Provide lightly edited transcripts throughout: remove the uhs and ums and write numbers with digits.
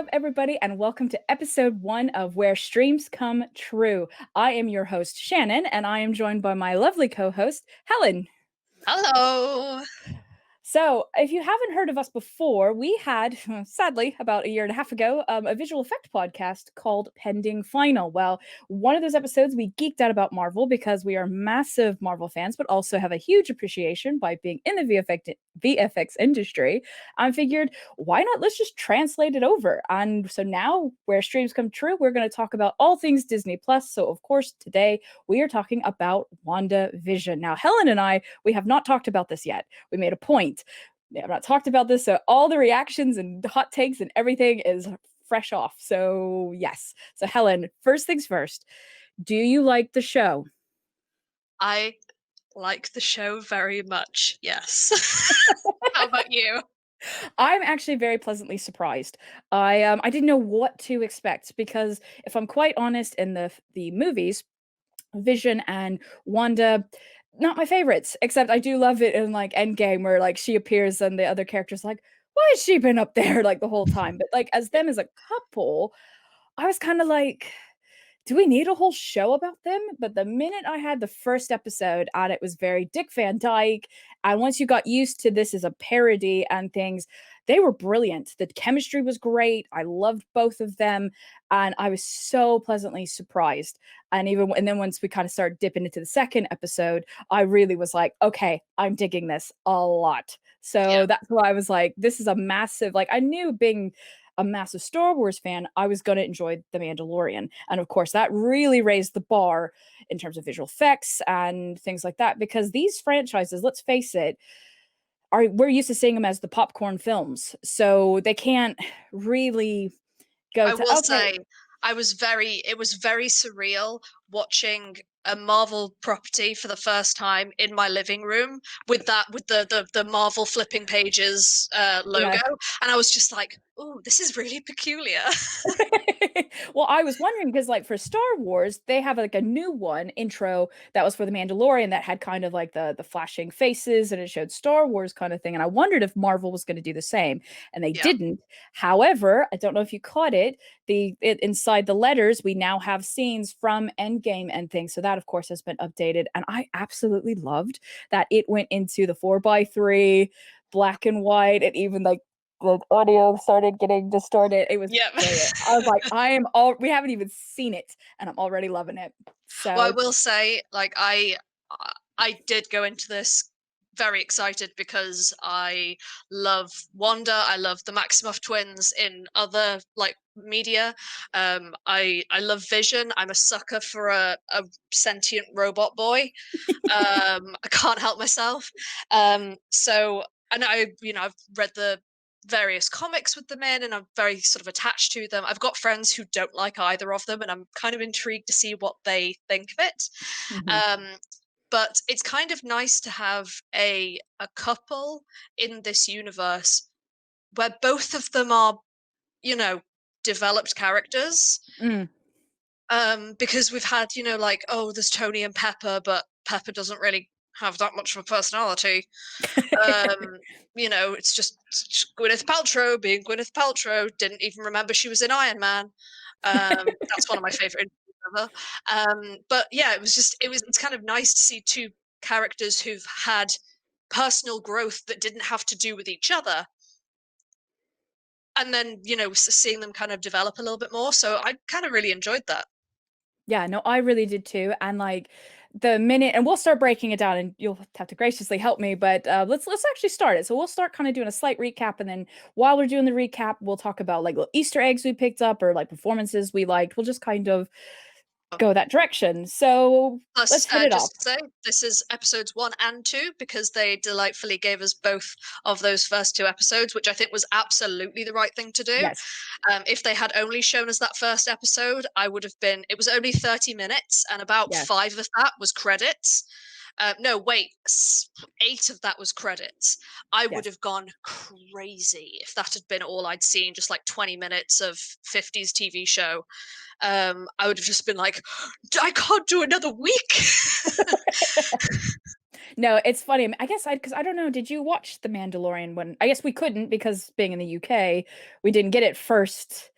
up, everybody, and welcome to episode 1 of Where Streams Come True. I am your host, Shannon, and I am joined by my lovely co host, Helen. Hello. So, if you haven't heard of us before, we had, sadly, about a year and a half ago, a visual effect podcast called Pending Final. Well, one of those episodes, we geeked out about Marvel because we are massive Marvel fans, but also have a huge appreciation by being in the VFX industry. I figured, why not? Let's just translate it over. And so now, where streams come true, we're going to talk about all things Disney Plus. So, of course, today we are talking about WandaVision. Now, Helen and I, we have not talked about this yet. We made a point. I've not talked about this, so all the reactions and hot takes and everything is fresh off. So, yes. So, Helen, first things first, do you like the show? I like the show very much, yes. How about you? I'm actually very pleasantly surprised. I didn't know what to expect because if I'm quite honest, in the movies, Vision and Wanda, not my favorites, except I do love it in like Endgame where like she appears and the other characters like, why has she been up there like the whole time? But like as Yeah. them as a couple, I was kind of like, do we need a whole show about them? But the minute I had the first episode and it was very Dick Van Dyke, and once you got used to this as a parody and things, they were brilliant. The chemistry was great. I loved both of them, and I was so pleasantly surprised. And then once we kind of started dipping into the second episode, I really was like, okay, I'm digging this a lot. So Yeah. that's why I was like, this is a massive, like I knew being a massive Star Wars fan, I was going to enjoy The Mandalorian. And of course, that really raised the bar in terms of visual effects and things like that, because these franchises, let's face it, we're used to seeing them as the popcorn films. So they can't really go I will to, okay, say it was very surreal watching a Marvel property for the first time in my living room with the Marvel flipping pages yeah. logo. And I was just like, oh, this is really peculiar. Well, I was wondering because, like, for Star Wars, they have like a new one intro that was for the Mandalorian that had kind of like the flashing faces and it showed Star Wars kind of thing. And I wondered if Marvel was going to do the same, and they Yeah. didn't. However, I don't know if you caught it. Inside the letters, we now have scenes from Endgame and things. So that, of course, has been updated, and I absolutely loved that it went into the 4:3 black and white, and even like the audio started getting distorted. It was Yep. brilliant. I was like, we haven't even seen it, and I'm already loving it. Well, I So, will say, like, I did go into this very excited because I love Wanda. I love the Maximoff twins in other like media. I love Vision. I'm a sucker for a sentient robot boy. I can't help myself. So and I've read the various comics with them in, and I'm very sort of attached to them. I've got friends who don't like either of them, and I'm kind of intrigued to see what they think of it. mhm. Um, but it's kind of nice to have a couple in this universe where both of them are, you know, developed characters. Mm. Because we've had, like, oh, there's Tony and Pepper, but Pepper doesn't really have that much of a personality. Um, it's just Gwyneth Paltrow being Gwyneth Paltrow. Didn't even remember she was in Iron Man. That's one of my favorite interviews ever. But yeah, it's kind of nice to see two characters who've had personal growth that didn't have to do with each other, and then seeing them kind of develop a little bit more. So I kind of really enjoyed that. Yeah, no, I really did too. And like the minute, and we'll start breaking it down, and you'll have to graciously help me. But let's actually start it. So we'll start kind of doing a slight recap, and then while we're doing the recap, we'll talk about like little Easter eggs we picked up or like performances we liked. We'll just kind of go that direction. So let's Plus, hit it off. just to say, this is episodes 1 and 2 because they delightfully gave us both of those first two episodes, which I think was absolutely the right thing to do. Yes. If they had only shown us that first episode, I would have been. It was only 30 minutes, and about Yes. 5 of that was credits. No, wait, 8 of that was credits. I would Yes. have gone crazy if that had been all I'd seen, just like 20 minutes of 50s TV show. I would have just been like, I can't do another week. No, it's funny. I guess because I don't know. Did you watch The Mandalorian when? I guess we couldn't because being in the UK, we didn't get it first.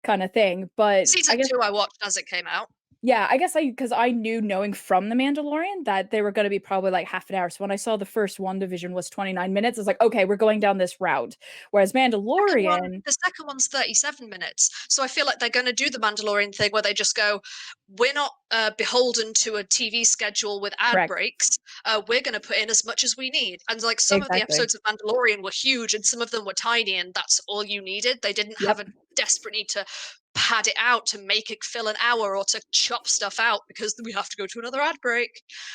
kind of thing. But I Season guess 2 I watched as it came out. yeah, I guess because I knew knowing from The Mandalorian that they were going to be probably like half an hour. So when I saw the first WandaVision was 29 minutes, I was like, okay, we're going down this route. Whereas Mandalorian, The second one's 37 minutes. So I feel like they're going to do the Mandalorian thing where they just go, we're not beholden to a TV schedule with ad correct, breaks. We're going to put in as much as we need. And like some of the exactly. episodes of Mandalorian were huge and some of them were tiny, and that's all you needed. They didn't have Yep. a desperate need to pad it out to make it fill an hour or to chop stuff out because we have to go to another ad break.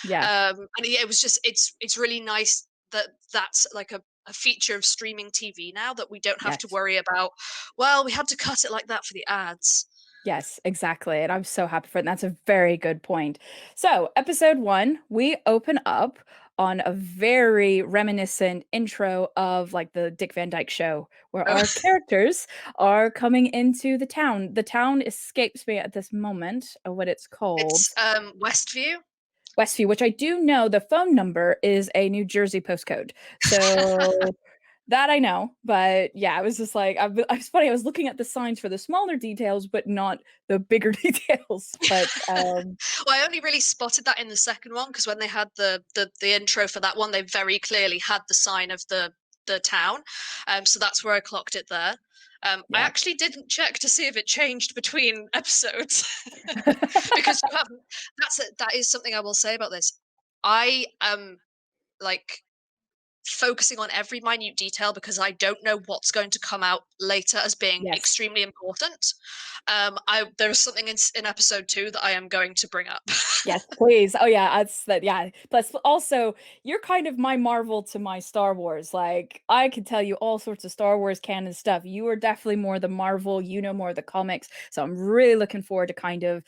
Yeah. And yeah, it was just it's really nice that that's like a feature of streaming TV now, that we don't have to Yes. worry about, well, we had to cut it like that for the ads. Yes, exactly. And I'm so happy for it. And that's a very good point. So, episode 1, we open up on a very reminiscent intro of like the Dick Van Dyke Show, where Oh, our characters are coming into the town. The town escapes me at this moment of what it's called. it's Westview. Westview, which I do know the phone number is a New Jersey postcode. So that I know, but yeah, I was just like, I was funny. I was looking at the signs for the smaller details, but not the bigger details. But Well, I only really spotted that in the second one because when they had the intro for that one, they very clearly had the sign of the town. So that's where I clocked it there. I yeah, actually didn't check to see if it changed between episodes because you haven't. That is something I will say about this. I am like focusing on every minute detail because I don't know what's going to come out later as being yes. extremely important. There is something in episode 2 that I am going to bring up. Yes, please. Oh yeah, that's that. Yeah. Plus, also, you're kind of my Marvel to my Star Wars. Like, I can tell you all sorts of Star Wars canon stuff. You are definitely more the Marvel. You know more of the comics. So I'm really looking forward to kind of.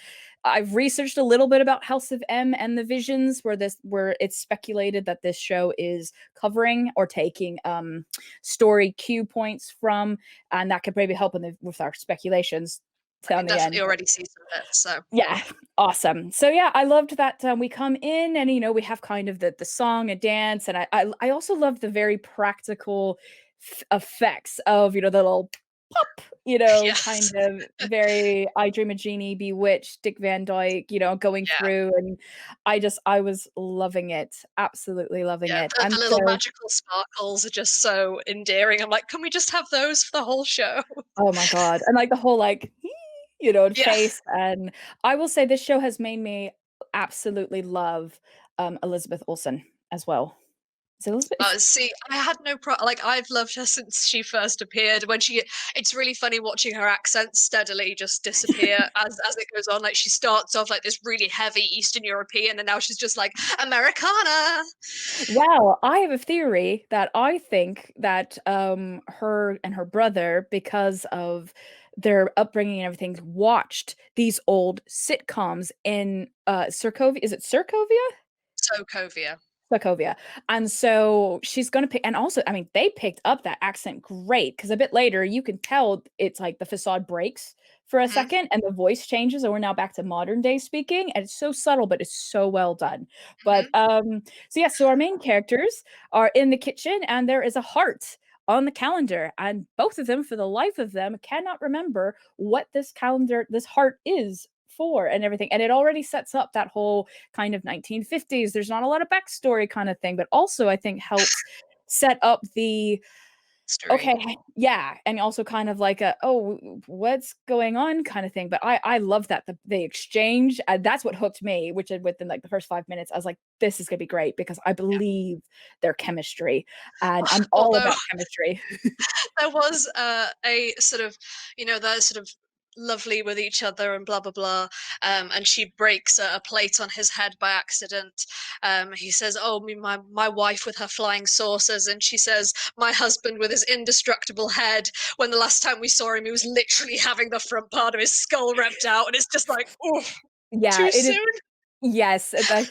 I've researched a little bit about House of M and the Visions, where it's speculated that this show is covering or taking story cue points from, and that could maybe help with our speculations I down can the definitely end. already see some bits. So Yeah, awesome. So yeah, I loved that we come in and we have kind of the song and dance, and I also love the very practical effects of the little pop, kind yes, of very I Dream a Genie, Bewitched, Dick Van Dyke, going yeah, through, and I was loving it, absolutely loving yeah. it, The and little so magical sparkles are just so endearing. I'm like, can we just have those for the whole show? oh my god, and like the whole like Yeah. face, and I will say this show has made me absolutely love Elizabeth Olsen as well. Is it Elizabeth? See, I had no like I've loved her since she first appeared. It's really funny watching her accent steadily just disappear as it goes on. Like she starts off like this really heavy Eastern European, and now she's just like Americana. Well, I have a theory that I think that her and her brother, because of their upbringing and everything, watched these old sitcoms in Sokovia. Is it Sokovia? Sokovia. Sokovia. And so she's gonna pick, and also, I mean, they picked up that accent great because a bit later you can tell it's like the facade breaks for a Hmm. second and the voice changes, and we're now back to modern day speaking, and it's so subtle, but it's so well done. But Hmm. so yeah, so our main characters are in the kitchen, and there is a heart on the calendar, and both of them, for the life of them, cannot remember what this heart is for and everything. And it already sets up that whole kind of 1950s. There's not a lot of backstory kind of thing, but also I think helps set up the History. okay, yeah, and also kind of like a what's going on kind of thing. But I love that the exchange. That's what hooked me, which within like the first 5 minutes, I was like, this is gonna be great because I Yeah. believe their chemistry, and I'm all Although about chemistry. there was a sort of, they're sort of lovely with each other and blah blah blah, and she breaks a plate on his head by accident. He says, oh, my wife with her flying saucers, and she says, my husband with his indestructible head, when the last time we saw him he was literally having the front part of his skull ripped out, and it's just like, oh, Yeah, too it is. soon. Yes, and I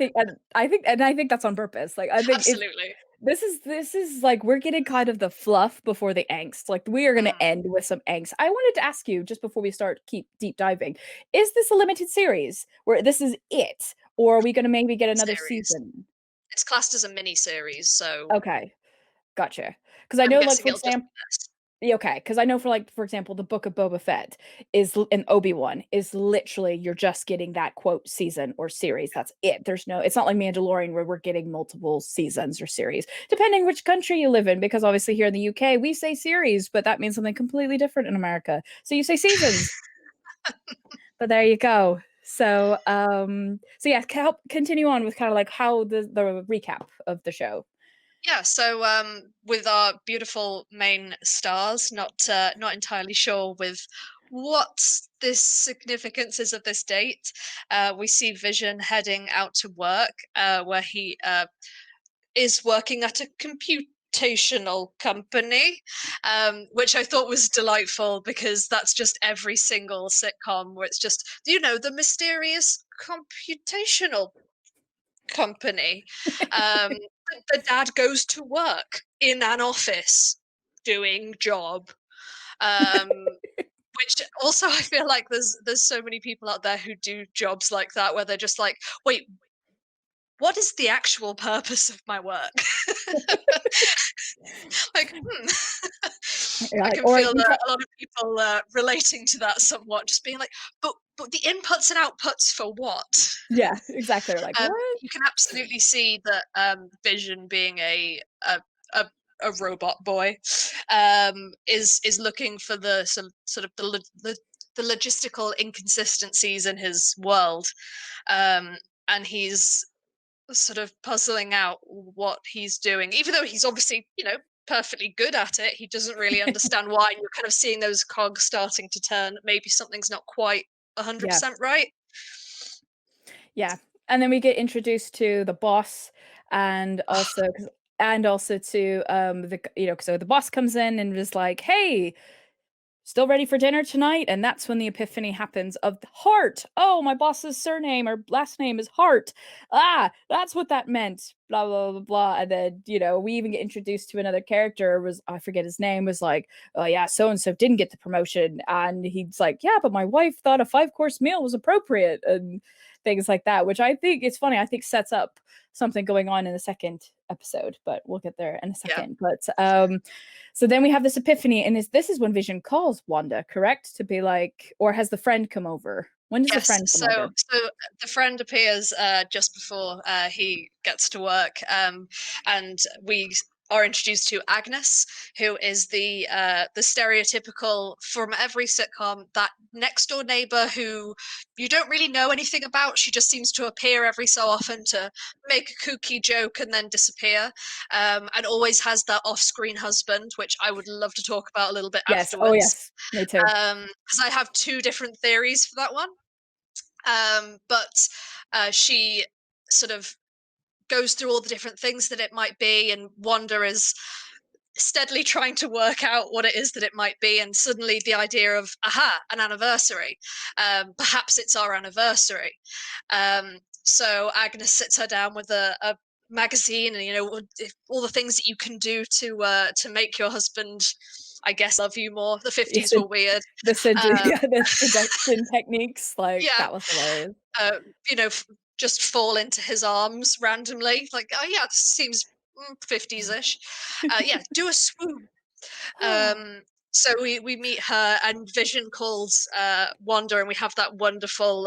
think that's on purpose. Like I think if Absolutely. this is like we're getting kind of the fluff before the angst. Like we are going to Mm, end with some angst. I wanted to ask you just before we start keep deep diving, is this a limited series where this is it, or are we going to maybe get another series. season? It's classed as a mini series, so Okay, gotcha. Because I I'm know, like guessing for it'll just example, be this. Okay, because I know for example, the Book of Boba Fett and Obi-Wan is literally you're just getting that quote season or series. That's it. There's no, it's not like Mandalorian where we're getting multiple seasons or series, depending which country you live in, because obviously here in the UK we say series, but that means something completely different in America. So you say seasons. But there you go. So yeah, help continue on with kind of like how the recap of the show. Yeah, so with our beautiful main stars, not entirely sure with what this significance is of this date. We see Vision heading out to work, where he is working at a computational company, which I thought was delightful because that's just every single sitcom where it's just, the mysterious computational company. The dad goes to work in an office doing job. Which also I feel like there's so many people out there who do jobs like that where they're just like, wait, what is the actual purpose of my work? Like, I Like, can or feel you that a lot of people relating to that somewhat, just being like, but the inputs and outputs for what? yeah, exactly. Like, what? You can absolutely see that Vision being a a robot boy is looking for the sort of the logistical inconsistencies in his world, and he's sort of puzzling out what he's doing, even though he's obviously perfectly good at it. He doesn't really understand why. You're kind of seeing those cogs starting to turn. Maybe something's not quite Yeah. 100% right. Yeah. And then we get introduced to the boss and also to the so the boss comes in and is like, "Hey, still ready for dinner tonight?" And that's when the epiphany happens of Hart. Oh, my boss's surname or last name is Hart. Ah, that's what that meant. Blah blah blah blah. And then, we even get introduced to another character, was I forget his name, was like, "Oh yeah, so and so didn't get the promotion." And he's like, "Yeah, but my wife thought a 5-course meal was appropriate," and things like that, which I think it's funny. I think sets up something going on in the second episode, but we'll get there in a Yeah. second. But so then we have this epiphany, and this is when Vision calls Wanda, correct? To be like, or has the friend come over? When does the Yes, friend come so over? the friend appears just before he gets to work, and we are introduced to Agnes, who is the stereotypical from every sitcom, that next door neighbor who you don't really know anything about. She just seems to appear every so often to make a kooky joke and then disappear, and always has that off-screen husband, which I would love to talk about a little bit Yes. Oh, afterwards, yes. Me too. because I have two different theories for that one. But she sort of goes through all the different things that it might be, and Wanda is steadily trying to work out what it is that it might be. And suddenly the idea of, aha, an anniversary. Perhaps it's our anniversary. So Agnes sits her down with a magazine, and all the things that you can do to make your husband, I guess, love you more. The Yeah, 50s were weird. yeah, Um, the seduction techniques, like yeah, that was hilarious. uh, just fall into his arms randomly. Like, oh yeah, this seems 50s ish. Yeah, do a swoon. Um, so we meet her, and Vision calls Wanda, and we have that wonderful,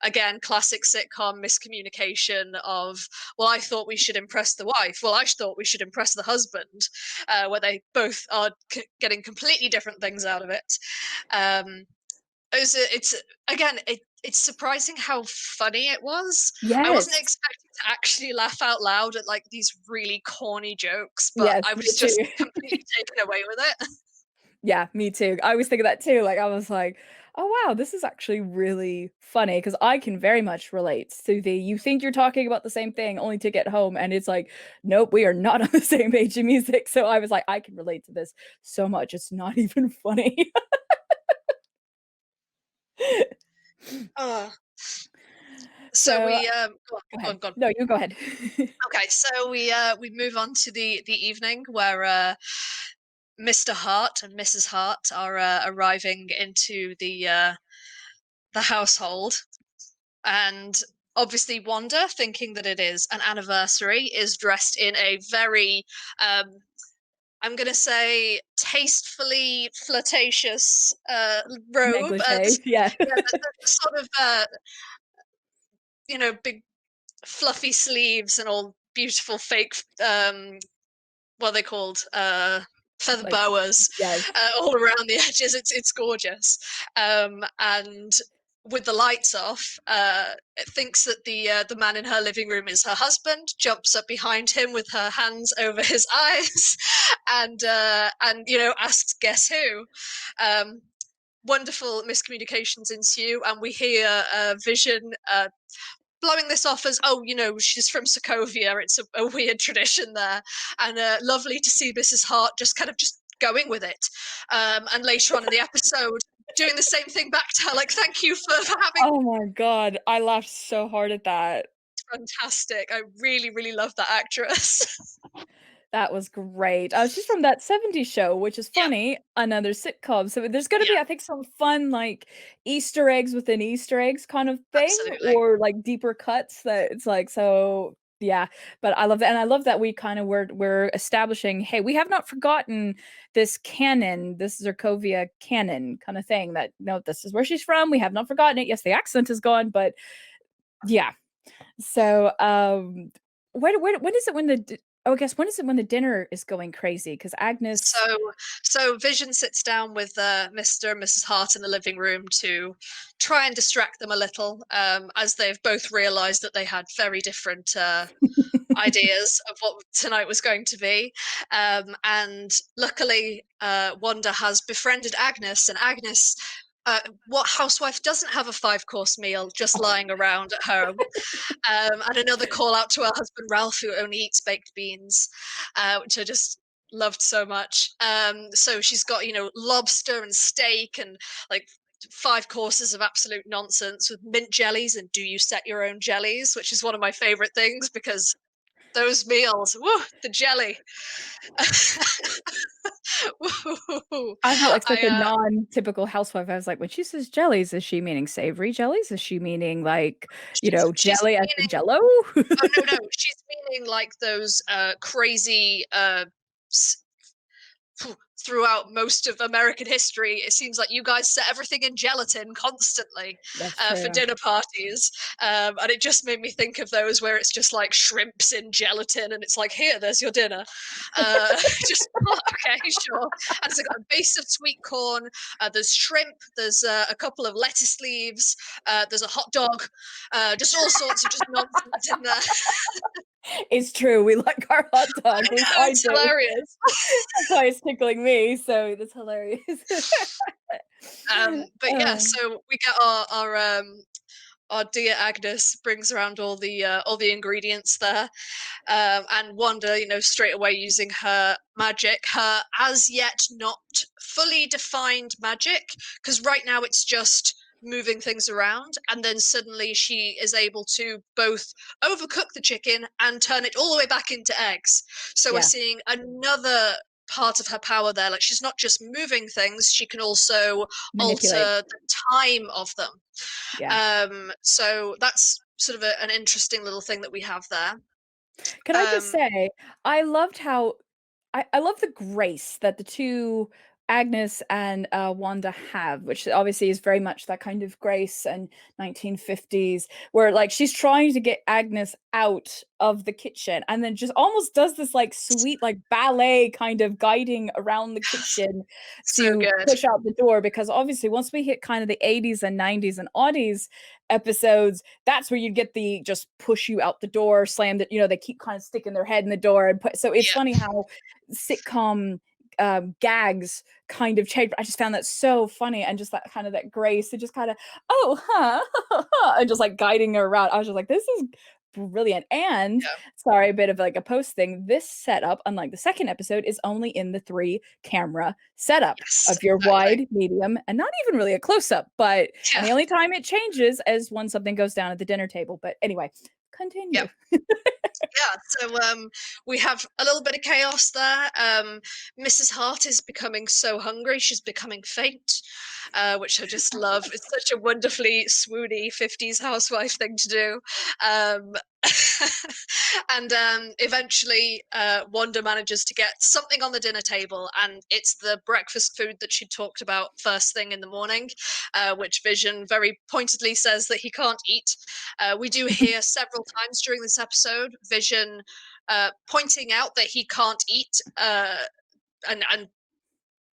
again, classic sitcom miscommunication of, well, I thought we should impress the wife. Well, I thought we should impress the husband, where they both are getting completely different things out of it. Um, it's again, it's surprising how funny it was. I wasn't Yes. expecting to actually laugh out loud at like these really corny jokes, but Yes, I me was too. just completely taken away with it. Yeah, me too. I was thinking that too. Like, I was like, oh wow, this is actually really funny because I can very much relate to the you think you're talking about the same thing only to get home and it's like, nope, we are not on the same page in music. So I was like, I can relate to this so much. It's not even funny. Uh, so So we go go ahead. on, go on. No, you go ahead. Okay, so we move on to the evening where Mr. Hart and Mrs. Hart are arriving into the household, and obviously Wanda, thinking that it is an anniversary, is dressed in a very um, I'm gonna say tastefully flirtatious robe. Negligee, yeah. Yeah, the sort of big fluffy sleeves and all beautiful fake what are they called? Feather Like, boas yes. all around the edges. It's gorgeous. And with the lights off, it thinks that the man in her living room is her husband. Jumps up behind him with her hands over his eyes, and asks, "Guess who?" Wonderful miscommunications ensue, and we hear Vision blowing this off as, oh, she's from Sokovia. It's a weird tradition there. And lovely to see Mrs. Hart just kind of just going with it. And later on in the episode, doing the same thing back to her, like, thank you for having Oh my god, I laughed so hard at that. fantastic. I really, really love that actress. That was great. She's from that '70s show, which is Yeah, funny, another sitcom. So there's gonna yeah, be, I think, some fun, like, Easter eggs within Easter eggs kind of thing, absolutely. or, like, deeper cuts that it's like so yeah, but I love that, and I love that we kinda we're establishing, "Hey, we have not forgotten this canon, this Zerkovia canon kinda thing that, no, this is where she's from, we have not forgotten it. Yes, the accent is gone, but" yeah. So, when is it when the I guess when is it when the dinner is going crazy? Because Agnes So, so Vision sits down with Mr. and Mrs. Hart in the living room to try and distract them a little, as they've both realised that they had very different ideas of what tonight was going to be. And luckily, Wanda has befriended Agnes, and Agnes. What housewife doesn't have a 5-course meal just lying around at home? And another call out to her husband Ralph, who only eats baked beans, which I just loved so much. So she's got lobster and steak and like 5 courses of absolute nonsense with mint jellies and do you set your own jellies, which is one of my favorite things because those meals, woo, the jelly. Woo. I felt like such I a non-typical housewife. I was like, when she says jellies, is she meaning savory jellies? Is she meaning like, she's jelly as in meaning Jello? oh no, she's meaning like those crazy throughout most of American history, it seems like you guys set everything in gelatin constantly That's for true. dinner parties. And it just made me think of those where it's just like shrimps in gelatin and it's like, here, there's your dinner. Just, okay, sure. And it's got a base of sweet corn, there's shrimp, there's a couple of lettuce leaves, there's a hot dog, just all sorts of just nonsense in there. It's true, we like our hot I dog, at least know, I it's do. hilarious. That's why it's tickling me, so that's hilarious. But yeah, Oh, so we get our dear Agnes brings around all the ingredients there, and Wanda, straight away using her magic, her as yet not fully defined magic, because right now it's just moving things around, and then suddenly she is able to both overcook the chicken and turn it all the way back into eggs. So we're yeah, seeing another part of her power there. Like she's not just moving things; she can also manipulate, alter the time of them. yeah. So that's sort of an interesting little thing that we have there. Can I just Um, say, I loved how I love the grace that the 2 Agnes and, Wanda have, which obviously is very much that kind of grace and 1950s, where, like, she's trying to get Agnes out of the kitchen and then just almost does this, like, sweet, like, ballet kind of guiding around the kitchen so to good. push out the door, because obviously once we hit kind of the '80s and '90s and aughties episodes, that's where you get the just push you out the door, slam that, they keep kind of sticking their head in the door and put, so it's Yeah, funny how sitcom gags kind of change. I just found that so funny, and just that kind of that grace, and just kind of, oh, huh, and just like guiding her around. I was just like, this is brilliant. And yeah. sorry, a bit of like a post thing. This setup, unlike the second episode, is only in the 3-camera setup Yes, of your exactly. wide, medium, and not even really a close up. But and Yeah, the only time it changes is when something goes down at the dinner table. But anyway, yeah, continue. yeah. So we have a little bit of chaos there. Mrs. Hart is becoming so hungry; she's becoming faint, which I just love. It's such a wonderfully swoony '50s housewife thing to do. Um, And eventually, Wanda manages to get something on the dinner table, and it's the breakfast food that she talked about first thing in the morning, which Vision very pointedly says that he can't eat. We do hear several times during this episode Vision pointing out that he can't eat, and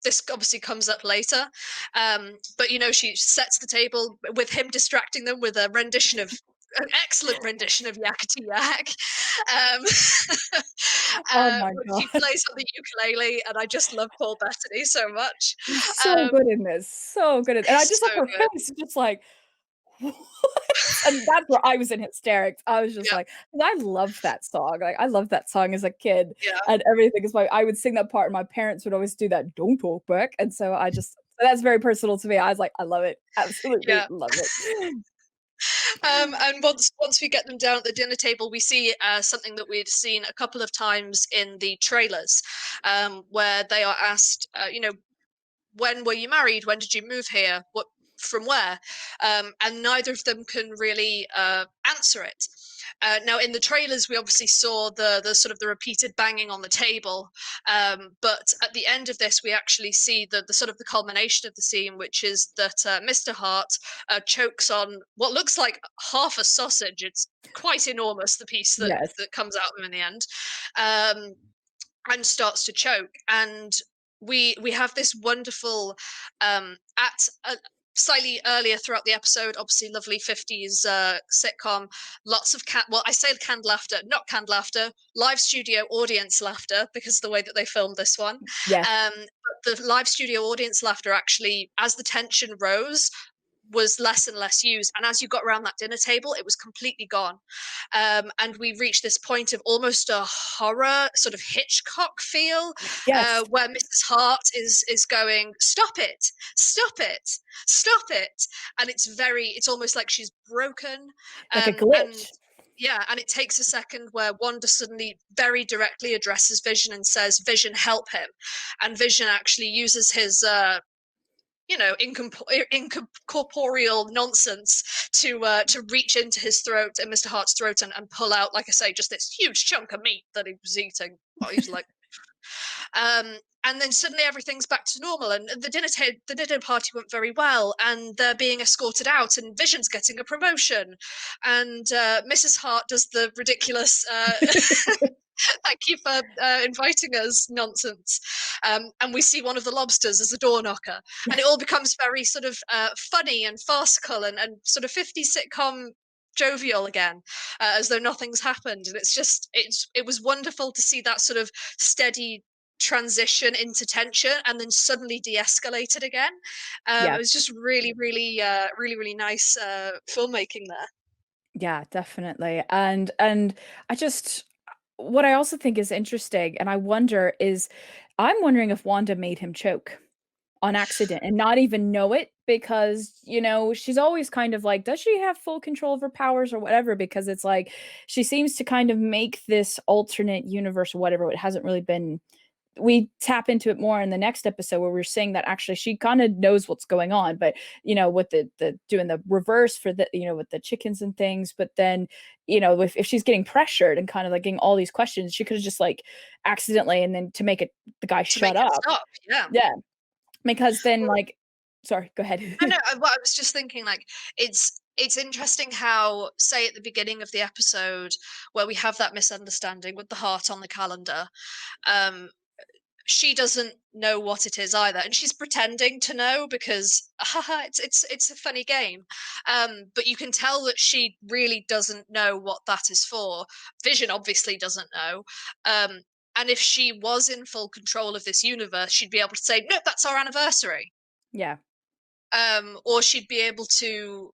this obviously comes up later. But she sets the table with him distracting them with an excellent rendition of Yakety Yak. Um, Oh my which he god. plays on the ukulele, and I just love Paul Bettany so much. He's so Um, good in this, so good at and I just love so her good. face, just like, "What?" And that's where I was in hysterics. I was just Yeah, like, I love that song, like, I loved that song as a kid yeah, and everything is why I would sing that part and my parents would always do that, "Don't talk back," and so that's very personal to me. I was like, I love it, absolutely yeah. love it. And once we get them down at the dinner table, we see something that we'd seen a couple of times in the trailers, where they are asked, when were you married? When did you move here? What from where? And neither of them can really answer it. Now, in the trailers, we obviously saw the sort of the repeated banging on the table, but at the end of this, we actually see the sort of the culmination of the scene, which is that Mr. Hart chokes on what looks like half a sausage. It's quite enormous, the piece that Yes. comes out of him in the end. Um, and starts to choke, and we have this wonderful at a slightly earlier throughout the episode, obviously lovely 50s sitcom, lots of I say canned laughter, not canned laughter, live studio audience laughter, because of the way that they filmed this one. Yes. But the live studio audience laughter, actually, as the tension rose, was less and less used, and as you got around that dinner table, it was completely gone. And we reached this point of almost a horror sort of Hitchcock feel, Yes. where Mrs. Hart is going, "Stop it, stop it, stop it," and it's almost like she's broken. Like a And glitch. yeah, and it takes a second where Wanda suddenly very directly addresses Vision and says, "Vision, help him," and Vision actually uses his incorporeal nonsense to reach into his throat and Mr. Hart's throat, and pull out, like I say, just this huge chunk of meat that he was eating. Oh, he was like, and then suddenly everything's back to normal, and the dinner party went very well, and they're being escorted out, and Vision's getting a promotion, and Mrs. Hart does the ridiculous "thank you for inviting us" nonsense, and we see one of the lobsters as a door knocker, and it all becomes very sort of funny and farcical, and sort of 50s sitcom jovial again, as though nothing's happened. And it was wonderful to see that sort of steady transition into tension and then suddenly de-escalated again. It Yeah. was just really, really, really nice filmmaking there. Yeah, definitely. And I just what I also think is interesting and I wonder is I'm wondering if Wanda made him choke on accident and not even know it because, she's always kind of like, does she have full control of her powers or whatever? Because it's like she seems to kind of make this alternate universe or whatever. It hasn't really been we tap into it more in the next episode where we're saying that actually she kind of knows what's going on, but with the doing the reverse for the with the chickens and things, but then if she's getting pressured and kind of like getting all these questions, she could have just like accidentally and then to make it the guy To shut make it up. stop, yeah. Yeah, because then Well, like sorry, go ahead. I know. I was just thinking, like, it's interesting how, say, at the beginning of the episode, where we have that misunderstanding with the heart on the calendar, um, she doesn't know what it is either, and she's pretending to know because, haha, it's a funny game. But you can tell that she really doesn't know what that is for. Vision obviously doesn't know. Um, and if she was in full control of this universe, she'd be able to say, "No, that's our anniversary." Yeah. Or she'd be able to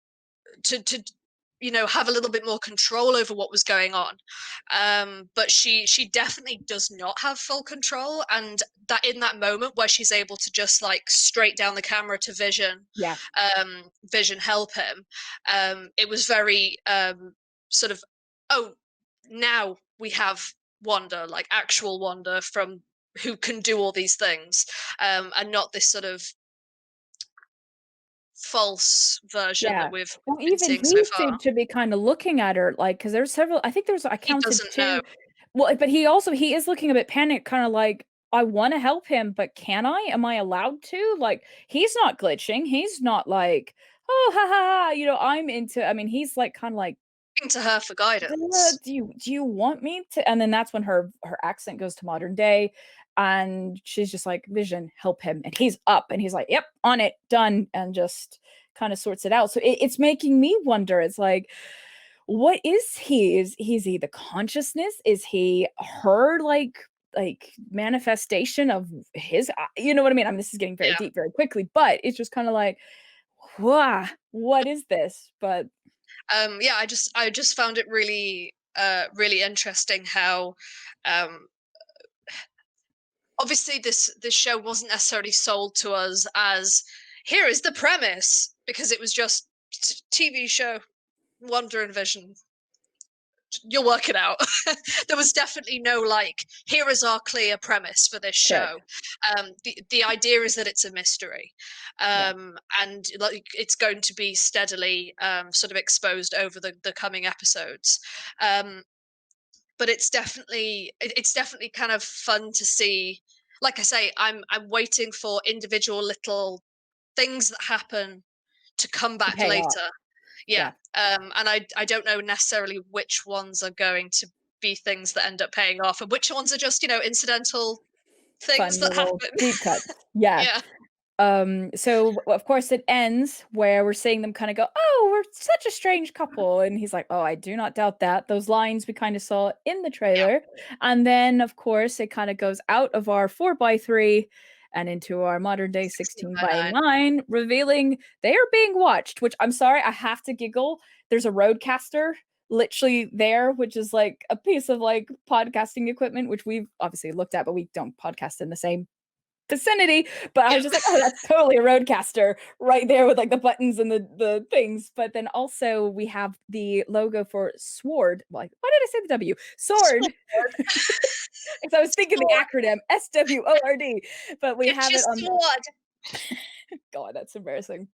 have a little bit more control over what was going on. But she definitely does not have full control, and that in that moment where she's able to just like straight down the camera to Vision, Yeah. Vision help him, it was very sort of, oh, now we have Wanda, like actual Wanda from who can do all these things, and not this sort of false version that Yeah. we've Well, been even seeing so he far. seeed to be kinda looking at her, like, 'cause there's several I think I He counted doesn't know. 2. Well, but he is looking a bit panicked, kinda like, "I wanna help him, but can I? Am I allowed to?" Like, he's not glitching, he's not like, "Oh, ha, ha, ha," I'm into I mean, he's, like, kinda like, Looking to her for guidance. Do you want me to?" And then that's when her accent goes to modern day, and she's just like, "Vision, help him," and he's up, and he's like, "Yep, on it, done," and just kinda sorts it out. So it's making me wonder, it's like, what is he? Is he the consciousness? Is he her, like, manifestation of his you know what I mean? This is getting very Yeah. deep very quickly, but it's just kinda like, "Wha what is this?" But Yeah, I just found it really really interesting how um obviously this show wasn't necessarily sold to us as here is the premise because it was just TV show Wonder and Vision. You'll work it out. There was definitely no like, here is our clear premise for this correct. show. The idea is that it's a mystery, Yeah. and like it's going to be steadily sort of exposed over the coming episodes. Um, but it's definitely kind of fun to see. Like I say, I'm waiting for individual little things that happen to come To back pay off. later. Yeah, Yeah. and I don't know necessarily which ones are going to be things that end up paying off, and which ones are just incidental things Fun that little happen. deep cuts. Yeah. Yeah, So of course it ends where we're seeing them kind of go, "Oh, we're such a strange couple." And he's like, "Oh, I do not doubt that." Those lines we kind of saw in the yeah, trailer. And then of course it kind of goes out of our 4x3 and into our modern day 16 16 by by 9. 9, revealing they are being watched, which I'm sorry, I have to giggle. There's a roadcaster literally there, which is like a piece of like podcasting equipment, which we've obviously looked at, but we don't podcast in the same vicinity, but I Yeah, was just like, "Oh, that's totally a Rodecaster right there with, like, the buttons and the things," but then also we have the logo for Sword, like, why did I say the W? Sword, sword, 'cause I was thinking the sword, acronym SWORD, but we get have your it on sword. God, that's embarrassing.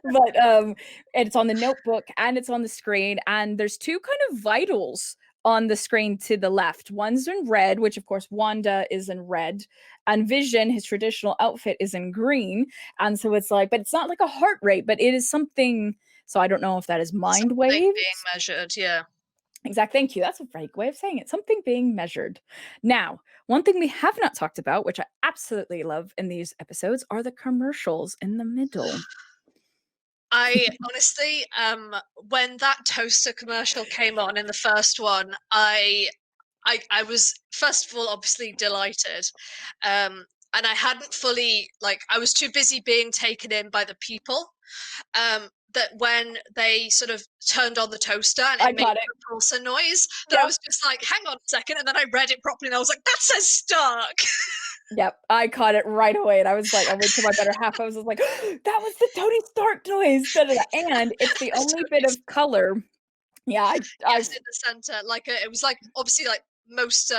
But, and it's on the notebook and it's on the screen, and there's 2 kind of vitals on the screen to the left. One's in red, which of course Wanda is in red, and Vision, his traditional outfit, is in green, and so it's like but it's not like a heart rate, but it is something so I don't know if that is mind Something being waves. measured. Yeah. Exact thank you, that's a right way of saying it, something being measured. Now, one thing we have not talked about, which I absolutely love in these episodes, are the commercials in the middle. I honestly, when that toaster commercial came on in the first one, I was first of all obviously delighted, and I hadn't fully like I was too busy being taken in by the people, that when they sort of turned on the toaster and it I made got it. the pulsar noise, that I Yep. was just like, hang on a second, and then I read it properly and I was like, that says Stark. Yep, I caught it right away, and I was like I went to my better half, I was just like, "That was the Tony Stark noise, da, da, da," and it's the So only bit of color yeah, yes, I've in the center, like it was like obviously like most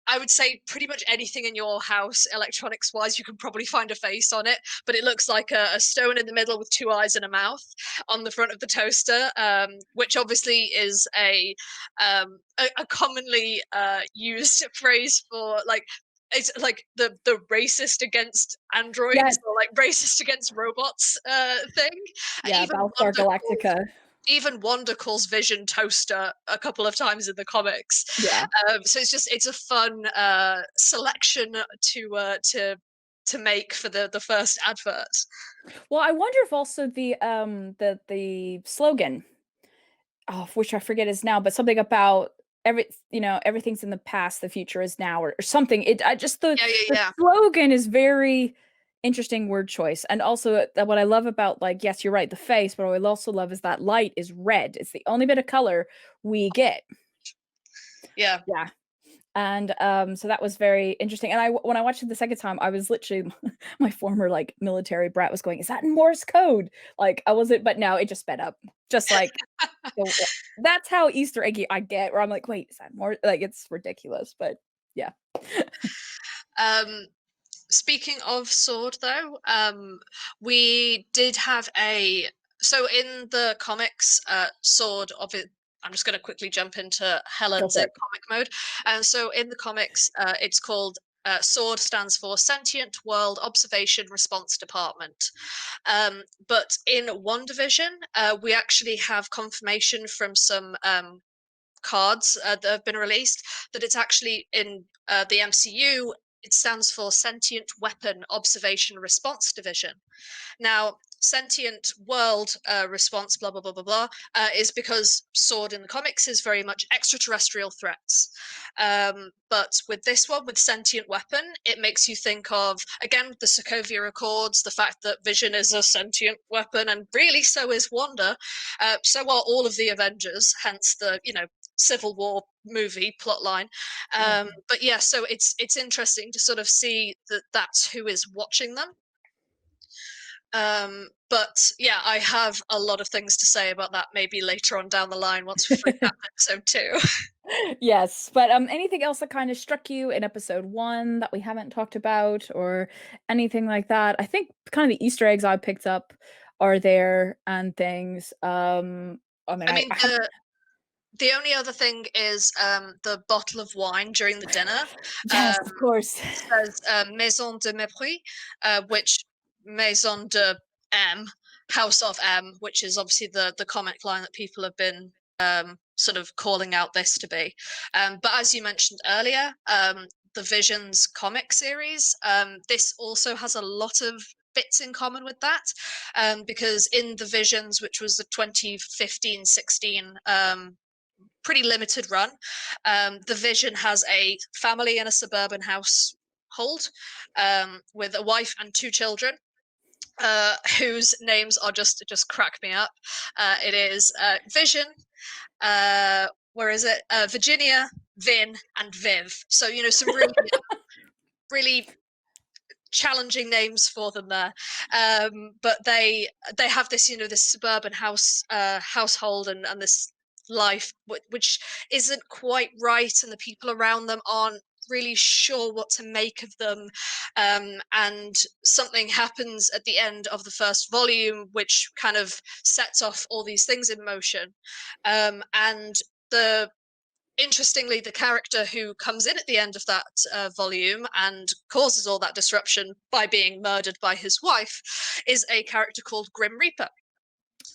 I would say pretty much anything in your house, electronics wise, you can probably find a face on it, but it looks like a stone in the middle with 2 eyes and a mouth on the front of the toaster, which obviously is a commonly used phrase for like, it's like the racist against androids yes, or like racist against robots thing. yeah, Even Battlestar Wanda calls Galactica, even Wanda calls Vision toaster a couple of times in the comics. yeah. So it's a fun selection to make for the first advert. Well, I wonder if also the slogan, oh, which I forget is now, but something about everything's in the past, the future is now, or something. It I just Yeah, yeah, the yeah. slogan is very interesting word choice, and also what I love about like yes, you're right, the face, but what I also love is that light is red. It's the only bit of color we get. Yeah. Yeah. And, so that was very interesting, and when I watched it the second time, I was literally my former, like, military brat was going, "Is that in Morse code?" Like, I wasn't but no, it just sped up. Just like so, that's how Easter eggy I get, where I'm like, "Wait, is that more" like, it's ridiculous, but yeah. Um, Speaking of Sword, though, we did have so in the comics, Sword of it. I'm just going to quickly jump into Go Helen's for in it. comic mode. So in the comics, it's called Sword stands for Sentient World Observation Response Department. But in WandaVision, we actually have confirmation from some cards that have been released that it's actually in the MCU. It stands for Sentient Weapon Observation Response Division. Now, sentient world response, blah blah blah blah blah, is because Sword in the comics is very much extraterrestrial threats. But with this one, with sentient weapon, it makes you think of again the Sokovia Accords, the fact that Vision is a sentient weapon, and really so is Wanda. So are all of the Avengers. Hence the Civil War movie plotline. Yeah. But yeah, so it's interesting to sort of see that that's who is watching them. But yeah, I have a lot of things to say about that maybe later on down the line once we've recapped episode 2. Yes, but anything else that kind of struck you in episode 1 that we haven't talked about or anything like that? I think kind of the Easter eggs I picked up are there and things. I mean, I I mean, have the only other thing is the bottle of wine during the dinner. yes, Um, of course. says Maison de Mépris, which Maison de M, House of M, which is obviously the comic line that people have been sort of calling out this to be. But as you mentioned earlier, the Visions comic series, this also has a lot of bits in common with that, because in the Visions, which was the 2015-16 pretty limited run. The Vision has a family in a suburban household with a wife and 2 children. Whose names are just crack me up. It is Vision. Where is it? Virginia, Vin, and Viv. So some really challenging names for them there. But they have this this suburban household and this life which isn't quite right, and the people around them aren't really sure what to make of them. And something happens at the end of the first volume which kind of sets off all these things in motion. And the interestingly, the character who comes in at the end of that volume and causes all that disruption by being murdered by his wife is a character called Grim Reaper,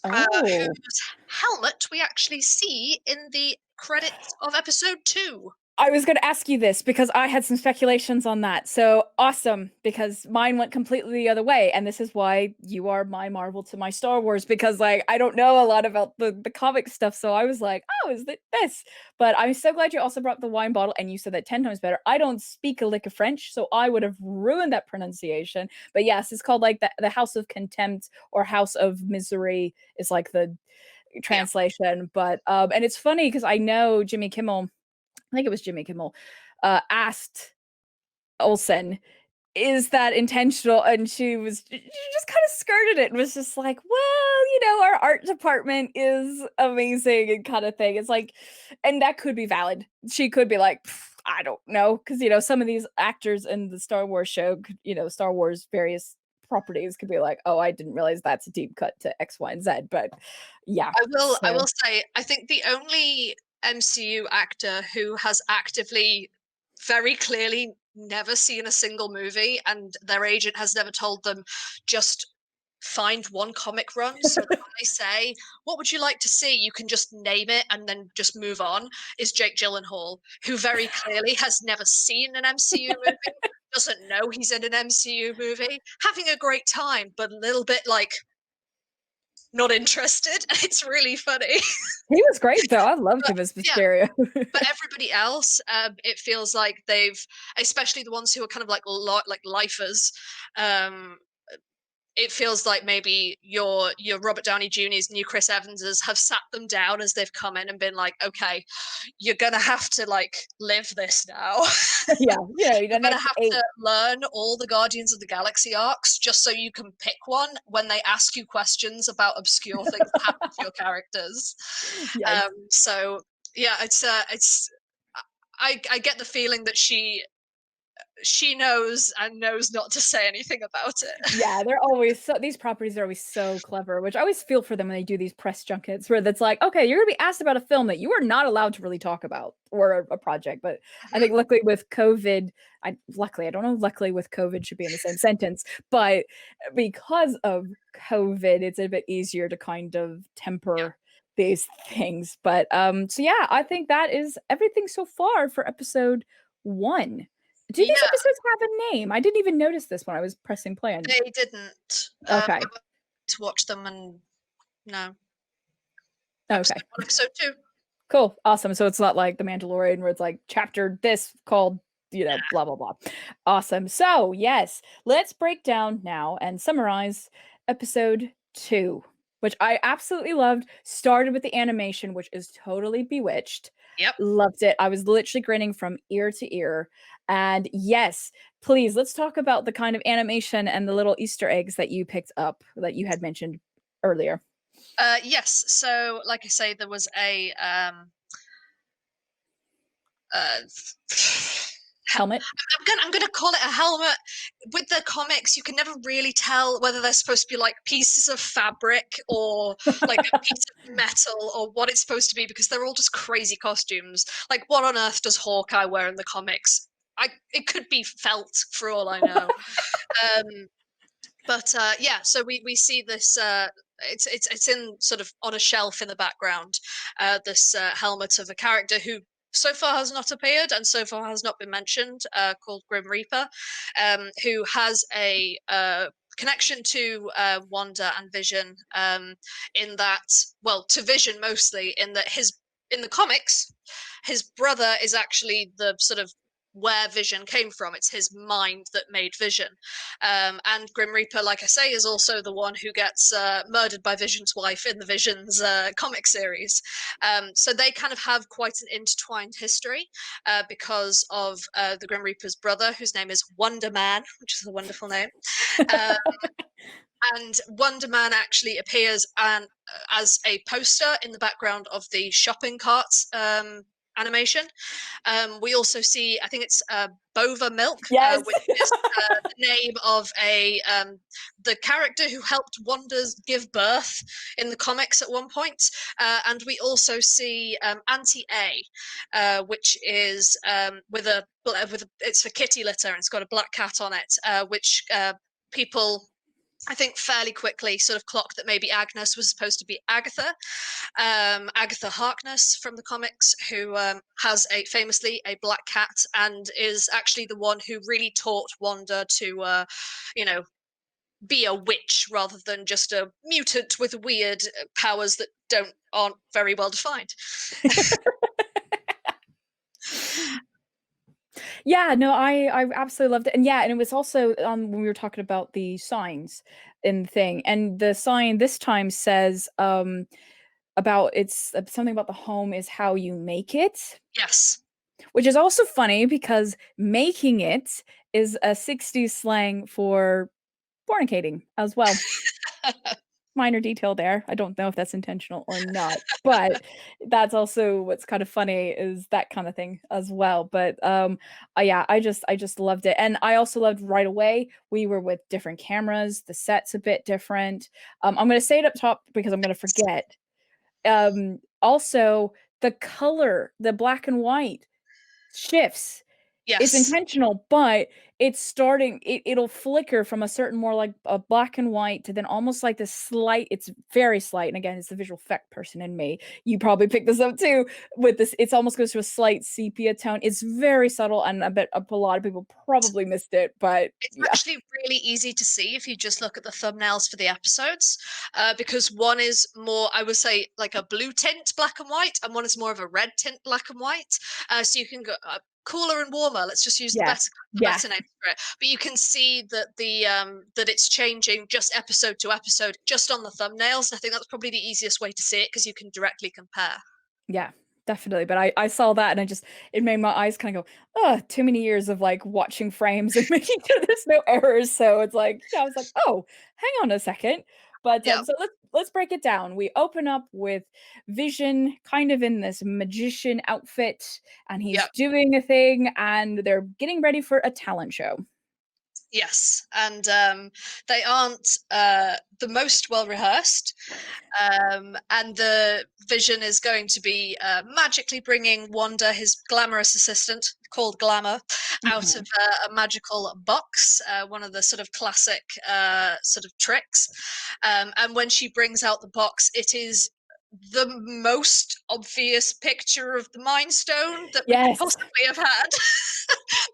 Oh. whose helmet we actually see in the credits of episode 2. I was going to ask you this because I had some speculations on that. So awesome, because mine went completely the other way. And this is why you are my Marvel to my Star Wars, because like I don't know a lot about the comic stuff. So I was like, oh, is it this? But I'm so glad you also brought the wine bottle and you said that 10 times better. I don't speak a lick of French, so I would have ruined that pronunciation. But yes, it's called like the House of Contempt or House of Misery is like the Yeah. translation. But and it's funny because I know Jimmy Kimmel, I think it was Jimmy Kimmel, asked Olsen, "Is that intentional?" And she just kind of skirted it and was just like, "Well, our art department is amazing," and kind of thing. It's like, and that could be valid. She could be like, "I don't know," because some of these actors in the Star Wars show, Star Wars various properties could be like, "Oh, I didn't realize that's a deep cut to X, Y, and Z." But yeah, I so will say I think the only MCU actor who has actively very clearly never seen a single movie and their agent has never told them just find one comic run so that when they say what would you like to see you can just name it and then just move on, is Jake Gyllenhaal, who very clearly has never seen an MCU movie, doesn't know he's in an MCU movie, having a great time but a little bit like not interested. It's really funny. he was great though. I loved But him as yeah, Mysterio. but everybody else, it feels like they've, especially the ones who are kind of like like lifers, um, it feels like maybe your Robert Downey Jr.'s new Chris Evanses have sat them down as they've come in and been like, okay, you're gonna have to like live this now. Yeah, the You're gonna next have 8. to learn all the Guardians of the Galaxy arcs just so you can pick one when they ask you questions about obscure things that happen to your characters. Yes. So yeah, it's I get the feeling that she she knows and knows not to say anything about it. Yeah, they're always so these properties are always so clever, which I always feel for them when they do these press junkets where that's like, okay, you're gonna be asked about a film that you are not allowed to really talk about or a project. But I Mhm. think luckily with COVID, I don't know, luckily with COVID should be in the same sentence, but because of COVID, it's a bit easier to kind of Yeah. temper these things. But so yeah, I think that is everything so far for episode 1. Do these Yeah, episodes have a name? I didn't even notice this when I was pressing play on. they didn't. I Okay. went to watch them and no. Okay. Episode 1, episode 2. Cool. Awesome. So it's not like The Mandalorian where it's like chapter this called, blah blah blah. Awesome. So, yes, let's break down now and summarize episode 2, which I absolutely loved. Started with the animation, which is totally bewitched. Yep. Loved it. I was literally grinning from ear to ear. And yes, please, let's talk about the kind of animation and the little Easter eggs that you picked up that you had mentioned earlier. Yes. So, like I say, there was a uh, Helmet. I'm gonna call it a helmet. With the comics, you can never really tell whether they're supposed to be like pieces of fabric or like a piece of metal or what it's supposed to be because they're all just crazy costumes. Like, what on earth does Hawkeye wear in the comics? It could be felt for all I know. Um, but yeah, so we see this. It's in sort of on a shelf in the background. This helmet of a character who so far has not appeared and so far has not been mentioned, called Grim Reaper, who has a connection to Wanda and Vision. In that, well, to Vision mostly, in that his in the comics, his brother is actually the sort of where Vision came from. It's his mind that made Vision. And Grim Reaper, like I say, is also the one who gets murdered by Vision's wife in the Vision's comic series. So they kind of have quite an intertwined history because of the Grim Reaper's brother, whose name is Wonder Man, which is a wonderful name. Uh, and Wonder Man actually appears as a poster in the background of the shopping cart animation. We also see, I think it's Bova Milk, Yes. which is the name of the character who helped Wanda give birth in the comics at one point. And we also see Auntie A, which is it's for kitty litter and it's got a black cat on it, which people, I think, fairly quickly sort of clocked that maybe Agnes was supposed to be Agatha, Agatha Harkness from the comics, who has famously a black cat and is actually the one who really taught Wanda to, you know, be a witch rather than just a mutant with weird powers that aren't very well defined. Yeah, no, I absolutely loved it. And yeah, and it was also when we were talking about the signs in the thing. And the sign this time says about it's something about the home is how you make it, Yes. which is also funny because making it is a 60s slang for fornicating as well. Minor detail there. I don't know if that's intentional or not, but that's also what's kind of funny is that kind of thing as well. But yeah, I just loved it. And I also loved right away we were with different cameras, the set's a bit different. I'm going to say it up top because I'm going to forget. Also the color, the black and white shifts. It's Yes. intentional, but it's starting it'll flicker from a certain more like a black and white to then almost like this slight it's very slight, and again, it's the visual effect person in me. You probably picked this up too with this, it's almost goes to a slight sepia tone. It's very subtle, and I bet a lot of people probably missed it, but It's yeah. actually really easy to see if you just look at the thumbnails for the episodes, because one is more, I would say, like a blue tint black and white, and one is more of a red tint black and white. So you can go cooler and warmer. Let's just use the Yeah. better Yeah. name for it. But you can see that that it's changing just episode to episode just on the thumbnails. And I think that's probably the easiest way to see it because you can directly compare. Yeah, definitely. But I saw that and it made my eyes kind of go, oh, too many years of like watching frames and making sure there's no errors. So it's like, I was like, oh, hang on a second. But Yeah. so let's break it down. We open up with Vision kind of in this magician outfit, and he's Yeah. doing a thing, and they're getting ready for a talent show. Yes, and they aren't the most well rehearsed. And the Vision is going to be magically bringing Wanda, his glamorous assistant, called Glamour, out of Mhm. a magical box, one of the sort of classic sort of tricks. And when she brings out the box, it is the most obvious picture of the Mind Stone that we could Yes. possibly have had.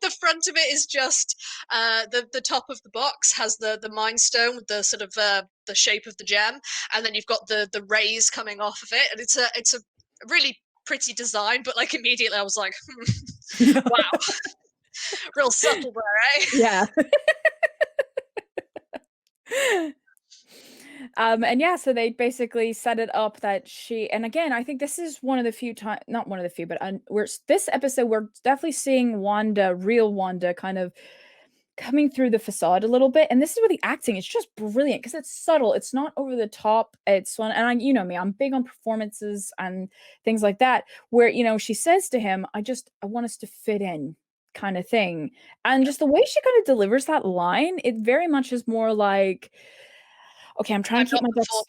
The front of it is just the top of the box has the Mind Stone with the sort of the shape of the gem, and then you've got the rays coming off of it, and it's a really pretty design. But like immediately, I was like, wow, real subtle there, eh? Yeah. And yeah, so they basically set it up that she, and again, I think this is one of the few times, not one of the few, but this episode, we're definitely seeing Wanda, real Wanda, kind of coming through the facade a little bit. And this is where the acting is just brilliant because it's subtle, it's not over the top. It's one, and you know me, I'm big on performances and things like that, where, you know, she says to him, I want us to fit in, kind of thing. And just the way she kind of delivers that line, it very much is more like, okay, I'm trying I'm to keep not my ducks. performing.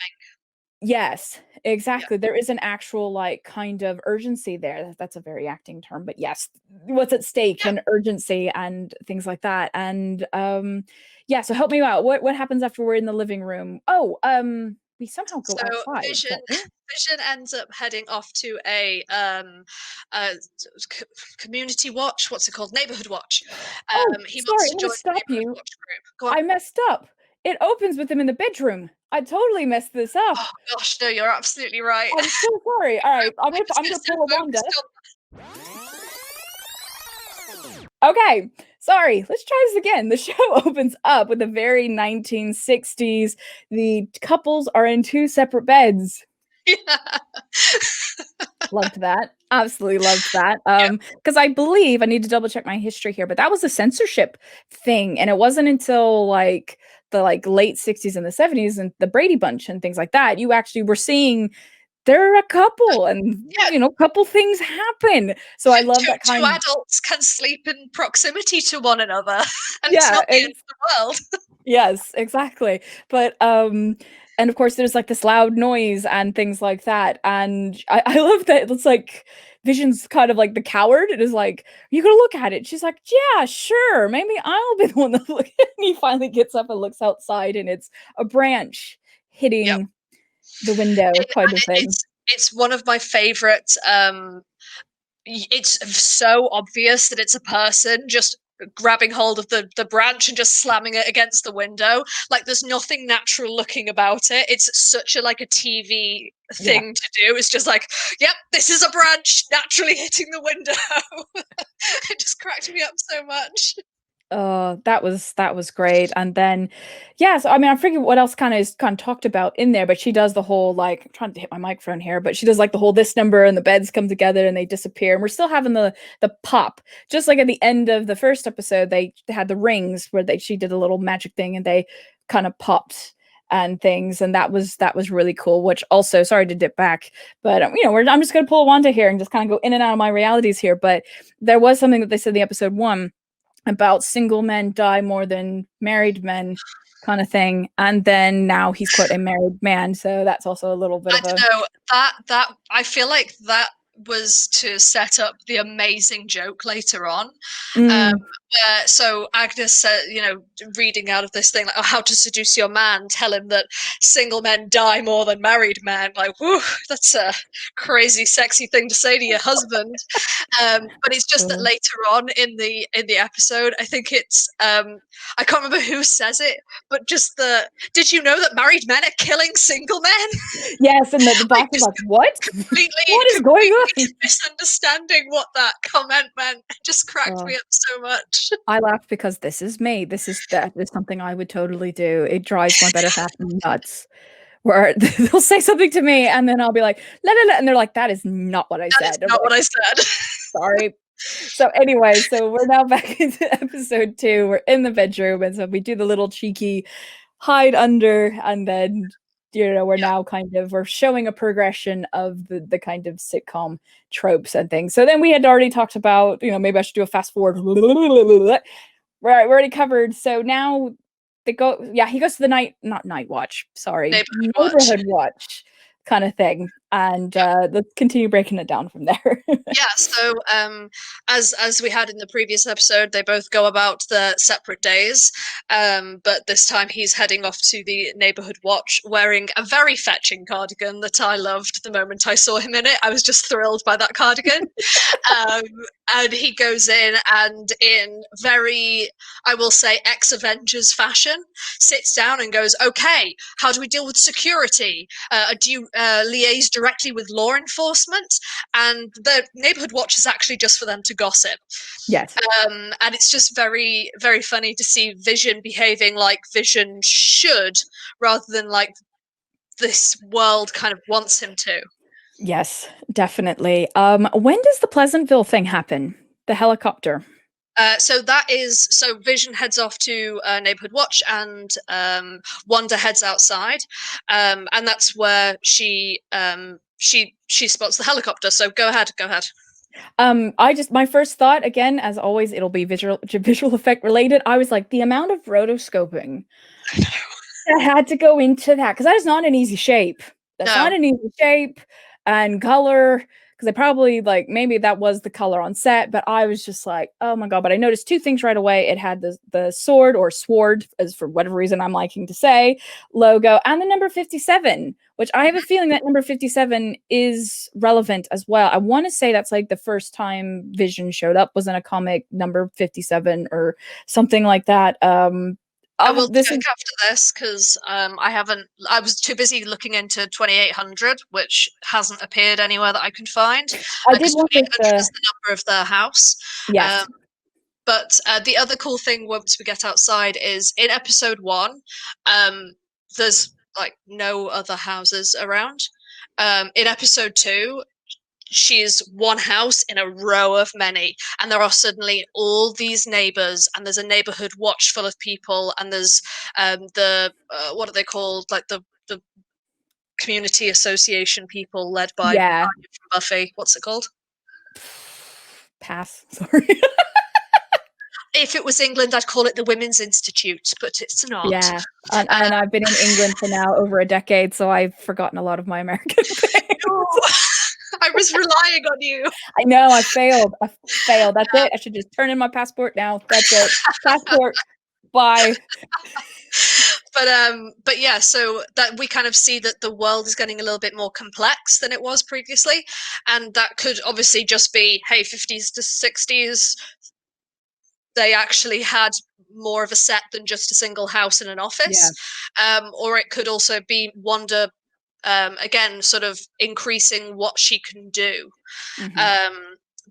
Yes, Yeah, exactly. There is an actual, like, kind of urgency there. That's a very acting term, but yes, what's at stake yeah. and urgency and things like that. And yeah, so help me out. What happens after we're in the living room? Oh, we somehow go So outside, Vision don't we? Vision ends up heading off to a uh community watch. What's it called? Neighborhood watch. Oh, He sorry, wants I'm to gonna join the stop neighborhood you. watch group. Go on. I messed up. It opens with him in the bedroom. I totally messed this up. Oh gosh, no, you're absolutely right. I'm so sorry. All right, I was I'm gonna gonna stay pull a Wanda. focused on. Okay, sorry. Let's try this again. The show opens up with a very 1960s. The couples are in two separate beds. Yeah. Loved that. Absolutely loved that. Yeah. Because I believe I need to double check my history here, but that was a censorship thing, and it wasn't until like the late 60s and the 70s and the Brady Bunch and things like that, you actually were seeing they're a couple and Yeah. couple things happen. So I love that Two kind. adults can sleep in proximity to one another, and it's Yeah, not the end of the world. yes, exactly. But and of course there's like this loud noise and things like that. And I love that it's like Vision's kind of like the coward. It is like, you gonna look at it. She's like, yeah, sure. Maybe I'll be the one that look. And he finally gets up and looks outside, and it's a branch Yep. hitting the window, kind And of thing. it's one of my favorite it's so obvious that it's a person just grabbing hold of the branch and just slamming it against the window. Like there's nothing natural looking about it. It's such a like a TV Yeah. thing to do. It's just like, yep, this is a branch naturally hitting the window. It just cracked me up so much. That was great. And then, yeah, so I mean, I forget what else kind of talked about in there, but she does the whole like, I'm trying to hit my microphone here, but she does like the whole this number and the beds come together and they disappear, and we're still having the pop, just like at the end of the first episode, they had the rings where she did a little magic thing and they kind of popped and things, and that was really cool. Which also, sorry to dip back, but I'm just gonna pull a Wanda here and just kind of go in and out of my realities here. But there was something that they said in the episode one about single men die more than married men, kind of thing. And then now he's quite a married man, so that's also a little bit I of a. don't know, that I feel like that was to set up the amazing joke later on. Um, Mm, so Agnes said, reading out of this thing, like, oh, how to seduce your man, tell him that single men die more than married men. Like, whew, that's a crazy, sexy thing to say to your husband. But it's just that uh, later on in the episode, I think it's I can't remember who says it, but just did you know that married men are killing single men? yes, and the boss Like is just like, what? completely What is going on? misunderstanding what that comment meant. It just cracked Uh, me up so much. I laugh because this is me. That is something I would totally do. It drives my better half nuts. Where they'll say something to me and then I'll be like, la la la, and they're like, that is not what I That is said. I'm not like, what I said. sorry. So anyway, so we're now back into episode 2. We're in the bedroom, and so we do the little cheeky hide under, and then we're Yeah. now we're showing a progression of the kind of sitcom tropes and things. So then we had already talked about, maybe I should do a fast forward. Right, we already covered. So now he goes to the not night watch, sorry, Neighborhood Watch. neighborhood watch kind of thing. And let's continue breaking it down from there. Yeah, so as we had in the previous episode, they both go about their separate days, but this time he's heading off to the neighborhood watch wearing a very fetching cardigan that I loved the moment I saw him in it. I was just thrilled by that cardigan. um, and he goes in and in very, I will say, ex-Avengers fashion, sits down and goes, okay, how do we deal with security? Do you liaise directly with law enforcement? And the neighborhood watch is actually just for them to gossip. Yes. And it's just very, very funny to see Vision behaving like Vision should, rather than like this world kind of wants him to. Yes, definitely. When does the Pleasantville thing happen? The helicopter. So Vision heads off to neighborhood watch, and Wanda heads outside, and that's where she spots the helicopter. So go ahead. My first thought, again, as always, it'll be visual effect related. I was like, the amount of rotoscoping that had to go into that, because that is not an easy shape. That's not an easy shape and color. Because I probably maybe that was the color on set, but I was just like, oh my god! But I noticed two things right away. It had the sword or sword, as for whatever reason I'm liking to say, logo, and the number 57, which I have a feeling that number 57 is relevant as well. I want to say that's the first time Vision showed up was in a comic, number 57 or something like that. I will check after this because I was too busy looking into 2800, which hasn't appeared anywhere that I can find. I did want 2800 is the number of their house. Yes. But the other cool thing once we get outside is in episode 1, there's no other houses around. In episode 2, she's one house in a row of many, and there are suddenly all these neighbors, and there's a neighborhood watch full of people, and there's the what are they called, the community association people led by Buffy. What's it called? Pass. Sorry. If it was England, I'd call it the Women's Institute, but it's not. Yeah, and I've been in England for now over a decade, so I've forgotten a lot of my American things. I was relying on you. I know, I failed. That's it. I should just turn in my passport now. That's it. Passport. Bye. But yeah, so that we kind of see that the world is getting a little bit more complex than it was previously, and that could obviously just be, hey, 50s to 60s, they actually had more of a set than just a single house in an office. Or it could also be Wanda again sort of increasing what she can do.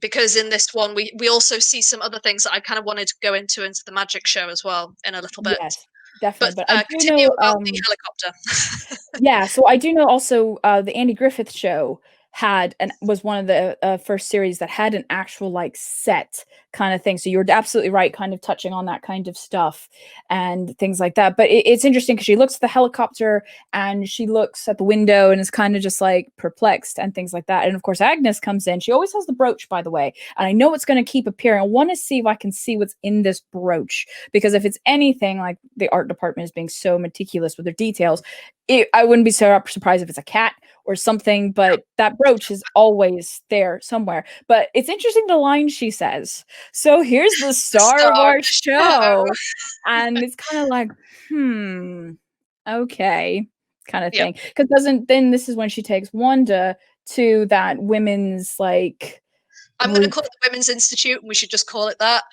Because in this one we also see some other things that I kind of wanted to go into the magic show as well in a little bit. Yes, definitely. But I do continue know, about the helicopter. Yeah, so I do know also the Andy Griffith show was one of the first series that had an actual set kind of thing. So you're absolutely right, kind of touching on that kind of stuff and things like that. But it's interesting because she looks at the helicopter and she looks at the window and is kind of just perplexed and things like that. And of course, Agnes comes in. She always has the brooch, by the way. And I know it's going to keep appearing. I want to see if I can see what's in this brooch, because if it's anything like the art department is being so meticulous with their details, I wouldn't be so surprised if it's a cat or something, but that brooch is always there somewhere. But it's interesting the line she says. So here's the star of our show. And it's kind of like, okay, kind of thing. Because then this is when she takes Wanda to that women's I'm going to call it the Women's Institute, and we should just call it that,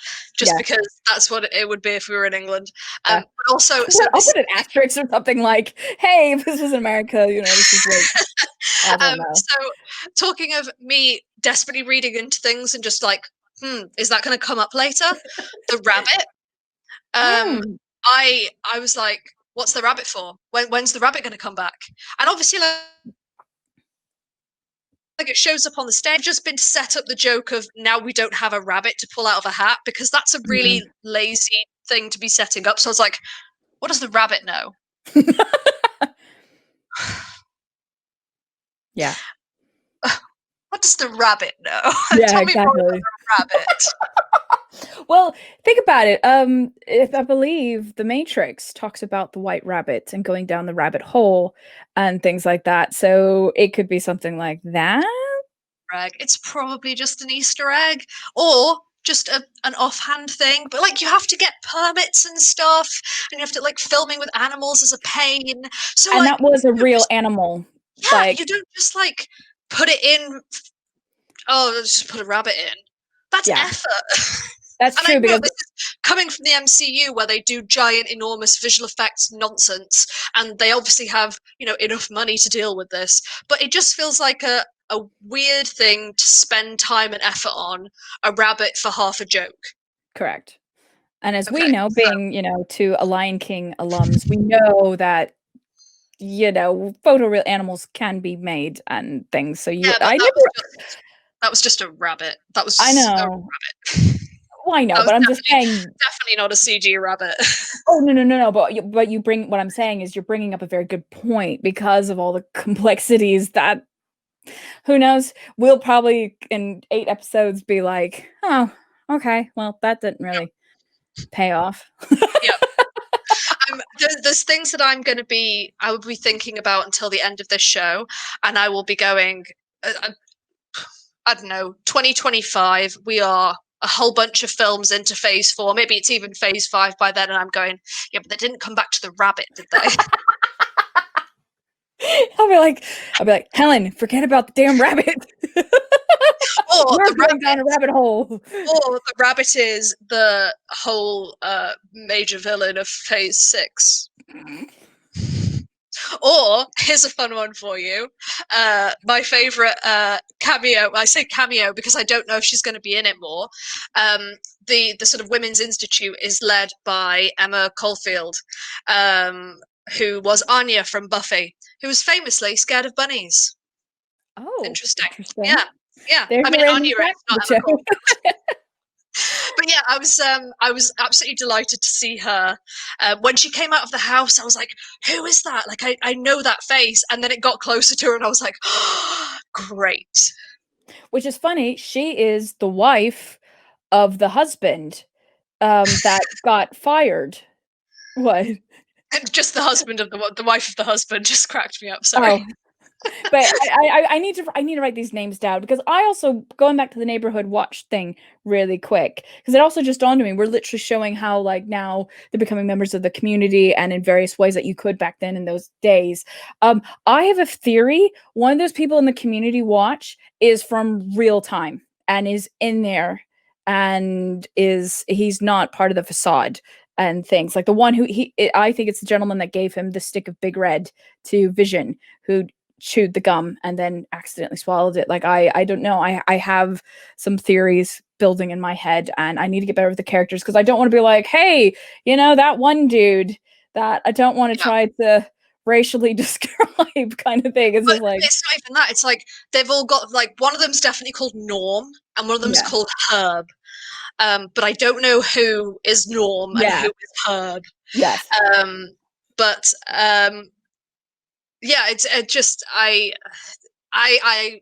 because that's what it would be if we were in England. But also, I'll put an asterisk or something hey, if this was in America, this is I don't know. So, talking of me desperately reading into things and just is that going to come up later? The rabbit. I was like, what's the rabbit for? When's the rabbit going to come back? And obviously, it shows up on the stage. Just been to set up the joke of now we don't have a rabbit to pull out of a hat, because that's a really lazy thing to be setting up. So I was like, what does the rabbit know? Yeah. What does the rabbit know? Yeah, Tell me more exactly. about the rabbit. Well, think about it. If I believe the Matrix talks about the white rabbit and going down the rabbit hole and things like that. So it could be something like that. It's probably just an Easter egg, or just an offhand thing. But like, you have to get permits and stuff, and you have to like filming with animals is a pain. So And like, that was a you real just, animal. yeah, Like, you don't just like put it in. Oh, let's just put a rabbit in. That's yeah, effort. that's And I true know because this is coming from the MCU where they do giant, enormous visual effects nonsense, and they obviously have, enough money to deal with this. But it just feels like a weird thing to spend time and effort on a rabbit for half a joke. correct. And as we Okay. know, So being, two a Lion King alums, we know that, photoreal animals can be made and things. So yeah, but I never, that was just a rabbit. That I was a know, rabbit. well, I know, That was but I'm just saying, definitely not a CG rabbit. oh, no, no, no, no. But you bring, what I'm saying is you're bringing up a very good point because of all the complexities that, who knows, we'll probably in 8 episodes be like, oh, okay, well, that didn't really pay off. Yeah. There's things that I will be thinking about until the end of this show, and I will be going. I don't know, 2025. We are a whole bunch of films into phase 4. Maybe it's even phase 5 by then, and I'm going, yeah, but they didn't come back to the rabbit, did they? I'll be like, Helen, forget about the damn rabbit. or We're the going down rabbit, a rabbit hole. or the rabbit is the whole major villain of phase 6. Or here's a fun one for you. My favorite cameo. I say cameo because I don't know if she's going to be in it more. The sort of Women's Institute is led by Emma Caulfield, who was Anya from Buffy, who was famously scared of bunnies. Oh, Interesting. interesting. Yeah, yeah. There's I your mean, random Anya fact is, not for the Emma show. Caulfield. But yeah, I was absolutely delighted to see her. When she came out of the house, I was like, "Who is that?" Like, I know that face, and then it got closer to her, and I was like, oh, "Great!" Which is funny. She is the wife of the husband that got fired. What? And just the husband of the wife of the husband just cracked me up. Sorry. Oh, but I need to write these names down because I also going back to the neighborhood watch thing really quick because it also just dawned on me we're literally showing how like now they're becoming members of the community and in various ways that you could back then in those days. I have a theory. One of those people in the community watch is from real time and is in there and he's not part of the facade and things like the one who I think it's the gentleman that gave him the stick of Big Red to Vision who chewed the gum and then accidentally swallowed it. Like I don't know. I have some theories building in my head and I need to get better with the characters because I don't want to be like, hey, that one dude that I don't want to Yeah. try to racially describe kind of thing. It's But just like, it's not even that. It's like they've all got like one of them's definitely called Norm, and one of them's yeah. called Herb. But I don't know who is Norm and Yeah. who is Herb. Yes. Um, but yeah, it's it just I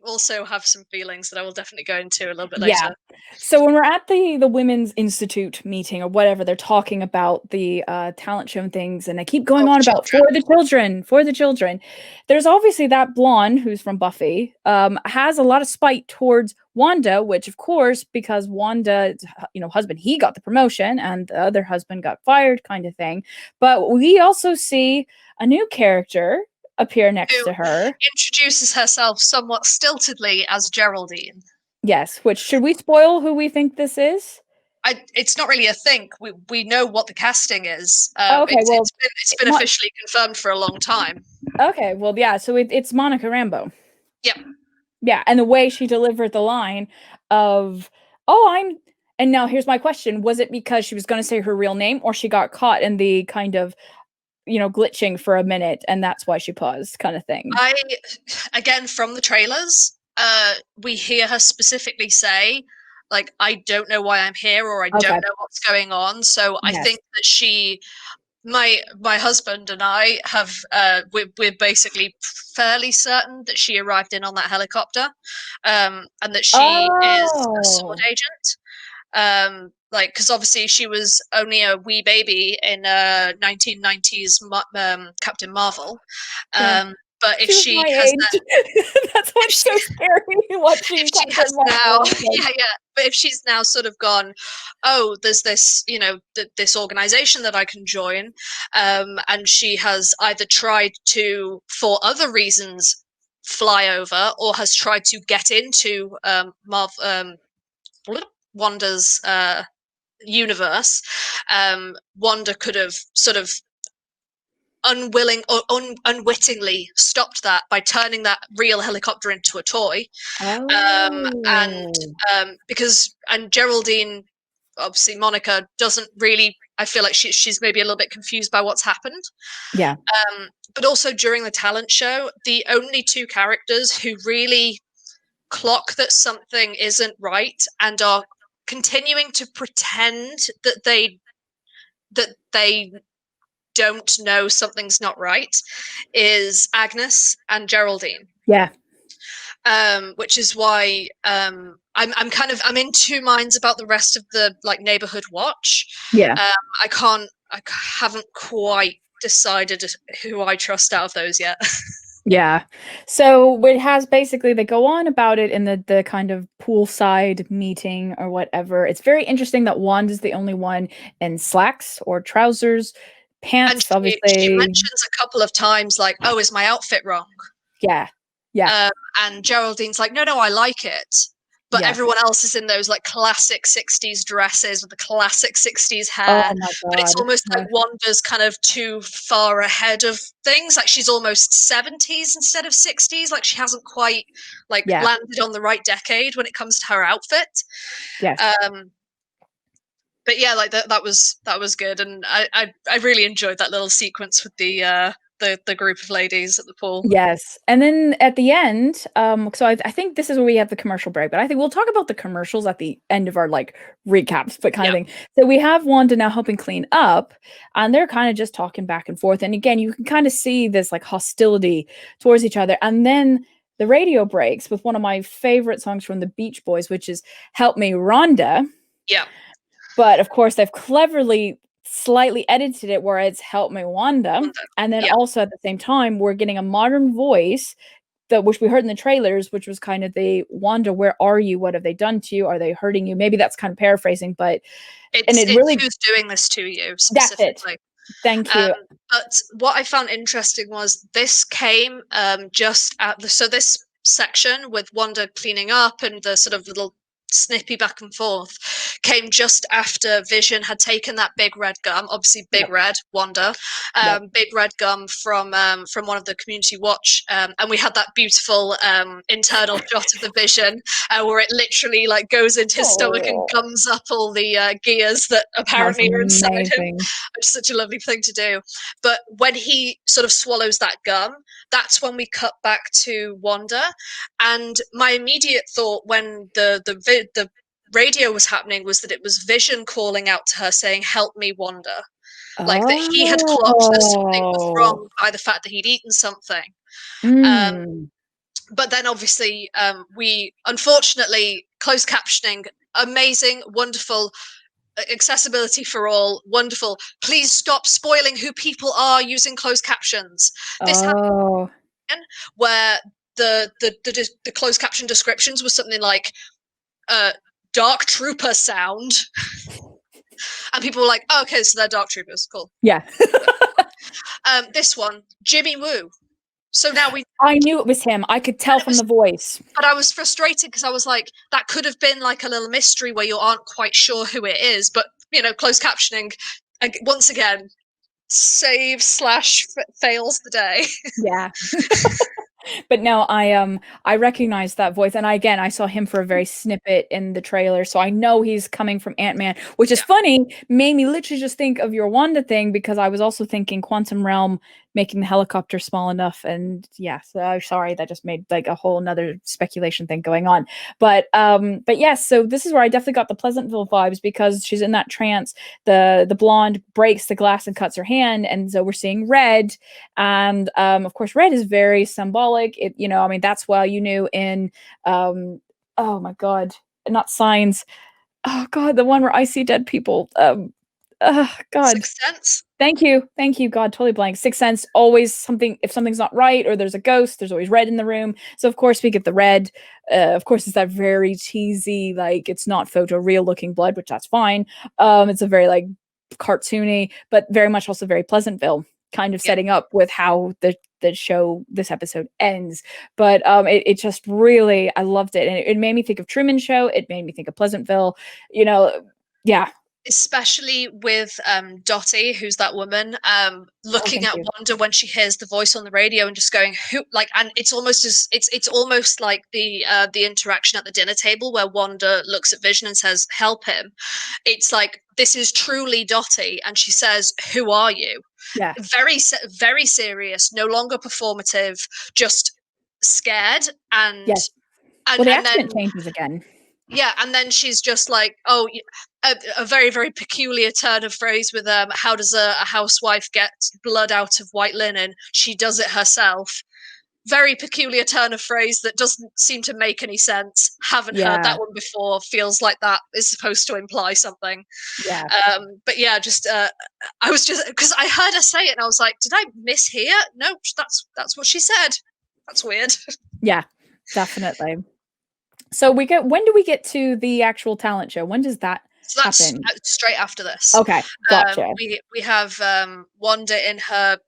also have some feelings that I will definitely go into a little bit Yeah. later. So when we're at the Women's Institute meeting or whatever, they're talking about the talent show and things, and I keep going Oh, on the about children. for the children, for the children. There's obviously that blonde who's from Buffy, has a lot of spite towards Wanda, which of course, because Wanda, husband, he got the promotion and the other husband got fired, kind of thing. But we also see a new character appear next Who to her. introduces herself somewhat stiltedly as Geraldine. Yes, which should we spoil who we think this is? It's not really a think. We know what the casting is. Okay, It's well, it's been Mo- officially confirmed for a long time. okay, well, yeah. So it's Monica Rambeau. Yep. Yeah, and the way she delivered the line of, "Oh, I'm," and now here's my question: was it because she was going to say her real name, or she got caught in the kind of glitching for a minute, and that's why she paused, kind of thing? I again from the trailers, we hear her specifically say, like, I don't know why I'm here or I don't Okay. know what's going on. So I Yes. think that she my husband and I have we're basically fairly certain that she arrived in on that helicopter, and that she is a sword Oh, agent. Like, because obviously she was only a wee baby in 1990s Captain Marvel. yeah. Um, but if She was she my has age. That's if what's she so scary if watching she has Captain now, Marvel. Like, yeah, but if she's now sort of gone, oh, there's this, this organization that I can join, and she has either tried to, for other reasons, fly over, or has tried to get into Wanda's universe. Wanda could have sort of unwilling or unwittingly stopped that by turning that real helicopter into a toy. And oh, because Geraldine, obviously Monica, doesn't really. I feel like she's maybe a little bit confused by what's happened. yeah, But also during the talent show, the only two characters who really clock that something isn't right and are continuing to pretend that they don't know something's not right is Agnes and Geraldine. yeah, Which is why I'm in two minds about the rest of the like neighborhood watch. yeah. Um, I haven't quite decided who I trust out of those yet. Yeah. So it has basically they go on about it in the kind of poolside meeting or whatever. It's very interesting that Wanda's the only one in slacks or trousers, And pants, she obviously. mentions a couple of times like, "Oh, is my outfit wrong?" Yeah. Yeah. Um, and Geraldine's like, no, I like it. But Yeah. everyone else is in those like classic 60s dresses with the classic 60s hair. Oh my But it's God. almost like Yeah. Wanda's kind of too far ahead of things. Like she's almost 70s instead of 60s. Like she hasn't quite like Yeah. landed on the right decade when it comes to her outfit. Yes. Um, but yeah, like that was good, and I really enjoyed that little sequence with the group of ladies at the pool. Yes. And then at the end, so I think this is where we have the commercial break, but I think we'll talk about the commercials at the end of our like recaps, but kind of Yeah, thing. So we have Wanda now helping clean up, and they're kind of just talking back and forth. And again, you can kind of see this like hostility towards each other. And then the radio breaks with one of my favorite songs from the Beach Boys, which is Help Me Rhonda. yeah, But of course, they've cleverly slightly edited it where it's Help Me Wanda. Wanda. And then Yeah. also at the same time, we're getting a modern voice that which we heard in the trailers, which was kind of the Wanda, where are you? What have they done to you? Are they hurting you? Maybe that's kind of paraphrasing, but and it It's really who's doing this to you that's it. specifically. Thank Um, you. but what I found interesting was this came just at this section with Wanda cleaning up and the sort of little snippy back and forth came just after Vision had taken that big red gum, obviously big Yep. red Wanda, Yep. big red gum from one of the community watch, and we had that beautiful internal shot of the Vision where it literally like goes into his stomach and Oh, gums up all the gears that that was apparently are inside him, amazing. which is such a lovely thing to do. But when he sort of swallows that gum, that's when we cut back to Wanda. And my immediate thought when the radio was happening was that it was Vision calling out to her saying, "Help me, Wanda." Like that he had clocked that something was Oh. wrong by the fact that he'd eaten something. Um, Mm. but then obviously we unfortunately closed captioning, amazing, wonderful, accessibility for all, wonderful. Please stop spoiling who people are using closed captions. This Oh. happened where the closed caption descriptions was something like dark trooper sound, and people were like, oh, okay, so they're dark troopers, cool. Yeah. This one, Jimmy Woo. So now we I knew it was him. I could tell it from was, the voice. but I was frustrated because I was like, that could have been like a little mystery where you aren't quite sure who it is, but closed captioning once again saves slash fails the day. Yeah. But no, I recognize that voice, and I saw him for a very snippet in the trailer, so I know he's coming from Ant-Man, which is Yeah, funny, made me literally just think of your Wanda thing because I was also thinking Quantum Realm making the helicopter small enough. And yeah, so I'm sorry, that just made like a whole nother speculation thing going on. But yes, so this is where I definitely got the Pleasantville vibes, because she's in that trance. The blonde breaks the glass and cuts her hand, and so we're seeing red. And of course, red is very symbolic. It, you know, I mean, that's why you knew in oh my god, not Signs. Oh god, the one where I see dead people. God. Sixth Sense. Thank you. God, totally blank. Sixth Sense, always something. If something's not right or there's a ghost, there's always red in the room. So of course we get the red. Of course, it's that very cheesy, like it's not photo real looking blood, which that's fine. It's a very like cartoony, but very much also very Pleasantville, kind of Yeah. setting up with how the show, this episode ends. But it just really, I loved it, and it made me think of Truman Show. It made me think of Pleasantville. You know, yeah. Especially with Dottie, who's that woman, Oh, looking thank at you. Wanda when she hears the voice on the radio and just going, who, like, and it's almost as it's almost like the interaction at the dinner table where Wanda looks at Vision and says, help him. It's like, this is truly Dottie, and she says, who are you? Yeah. Very serious, no longer performative, just scared. and Yes. and Well, the and then accent changes again. yeah, and then she's just like, oh, a very, very peculiar turn of phrase with how does a housewife get blood out of white linen? She does it herself. Very peculiar turn of phrase that doesn't seem to make any sense. Haven't heard Yeah. that one before. Feels like that is supposed to imply something. Yeah. But yeah, just I was just, because I heard her say it and I was like, did I mishear? No, that's what she said. That's weird. Yeah. Definitely. So we get, when do we get to the actual talent show? When does that So that's happen? straight after this. Okay. Gotcha. We have Wanda in her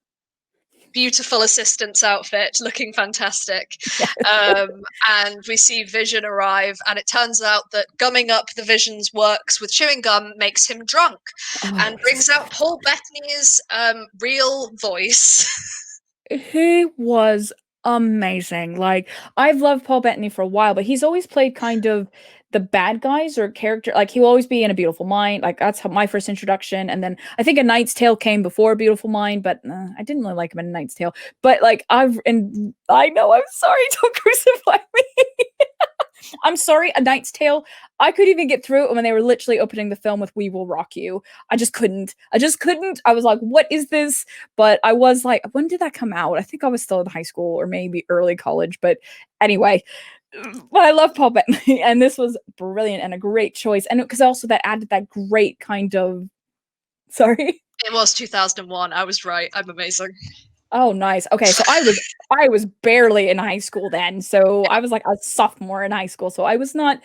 beautiful assistant's outfit, looking fantastic, Yeah. and we see Vision arrive. And it turns out that gumming up the Vision's works with chewing gum makes him drunk, Oh, and brings out Paul Bettany's real voice. he was amazing. Like, I've loved Paul Bettany for a while, but he's always played kind of the bad guys or character. Like, he'll always be in A Beautiful Mind. Like, that's how my first introduction. And then I think A Knight's Tale came before A Beautiful Mind, but I didn't really like him in A Knight's Tale. But like, and I know, I'm sorry, don't crucify me. I'm sorry, A Knight's Tale. I could even get through it when they were literally opening the film with "We Will Rock You." I just couldn't. I just couldn't. I was like, "What is this?" But I was like, "When did that come out?" I think I was still in high school or maybe early college. But anyway, but I love Paul Bettany, and this was brilliant and a great choice. And because also that added that great kind of, sorry. It was 2001. I was right. I'm amazing. Oh, nice. Okay, so I was barely in high school then. So I was like a sophomore in high school. So I was not,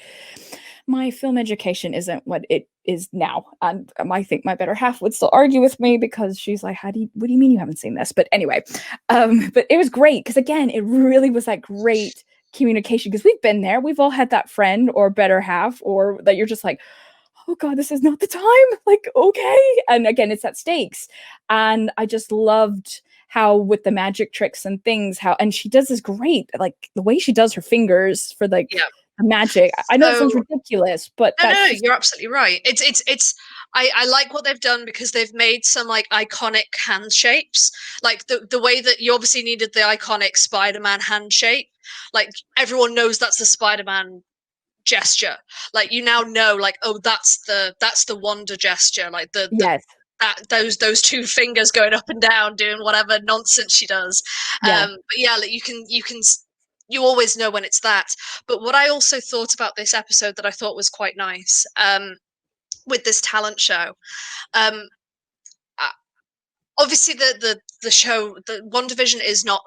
my film education isn't what it is now. And I think my better half would still argue with me, because she's like, what do you mean you haven't seen this? But anyway, but it was great because again, it really was that great communication, because we've been there. We've all had that friend or better half, or that you're just like, oh god, this is not the time, like, okay. And again, it's at stakes. And I just loved how with the magic tricks and things, how, and she does this great, like the way she does her fingers for like Yeah. the magic. I know it sounds So ridiculous, but no, that's no, just, you're absolutely right. It's. I like what they've done because they've made some like iconic hand shapes, like the way that you obviously needed the iconic Spider-Man hand shape. Like everyone knows that's the Spider-Man gesture. Like you now know, like, oh, that's the Wanda gesture. Like the yes, that those two fingers going up and down doing whatever nonsense she does. yeah, But yeah, like you always know when it's that. But what I also thought about this episode that I thought was quite nice, with this talent show, um, uh, obviously the show, the WandaVision is not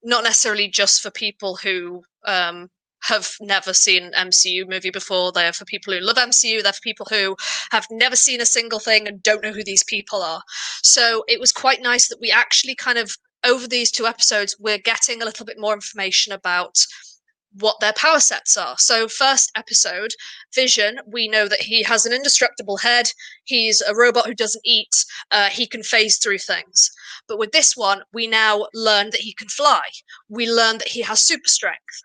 necessarily just for people who have never seen an MCU movie before. They're for people who love MCU. They're for people who have never seen a single thing and don't know who these people are. So it was quite nice that we actually kind of, over these two episodes, we're getting a little bit more information about what their power sets are. So first episode, Vision, we know that he has an indestructible head. He's a robot who doesn't eat. He can phase through things. But with this one, we now learn that he can fly. We learn that he has super strength.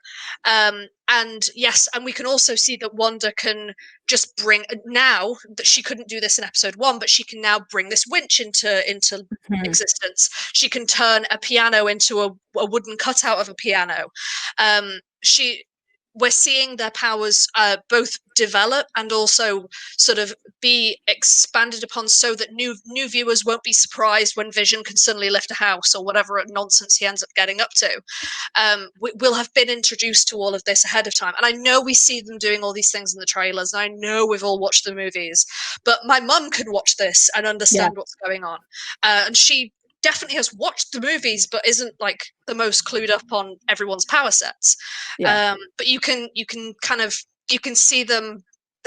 And yes, and we can also see that Wanda can just bring, now that she couldn't do this in episode 1, but she can now bring this winch into existence. She can turn a piano into a wooden cutout of a piano. We're seeing their powers both develop and also sort of be expanded upon, so that new viewers won't be surprised when Vision can suddenly lift a house or whatever nonsense he ends up getting up to. We'll have been introduced to all of this ahead of time, and I know we see them doing all these things in the trailers, and I know we've all watched the movies, but my mum can watch this and understand what's going on, and she definitely has watched the movies but isn't like the most clued up on everyone's power sets. But you can see them,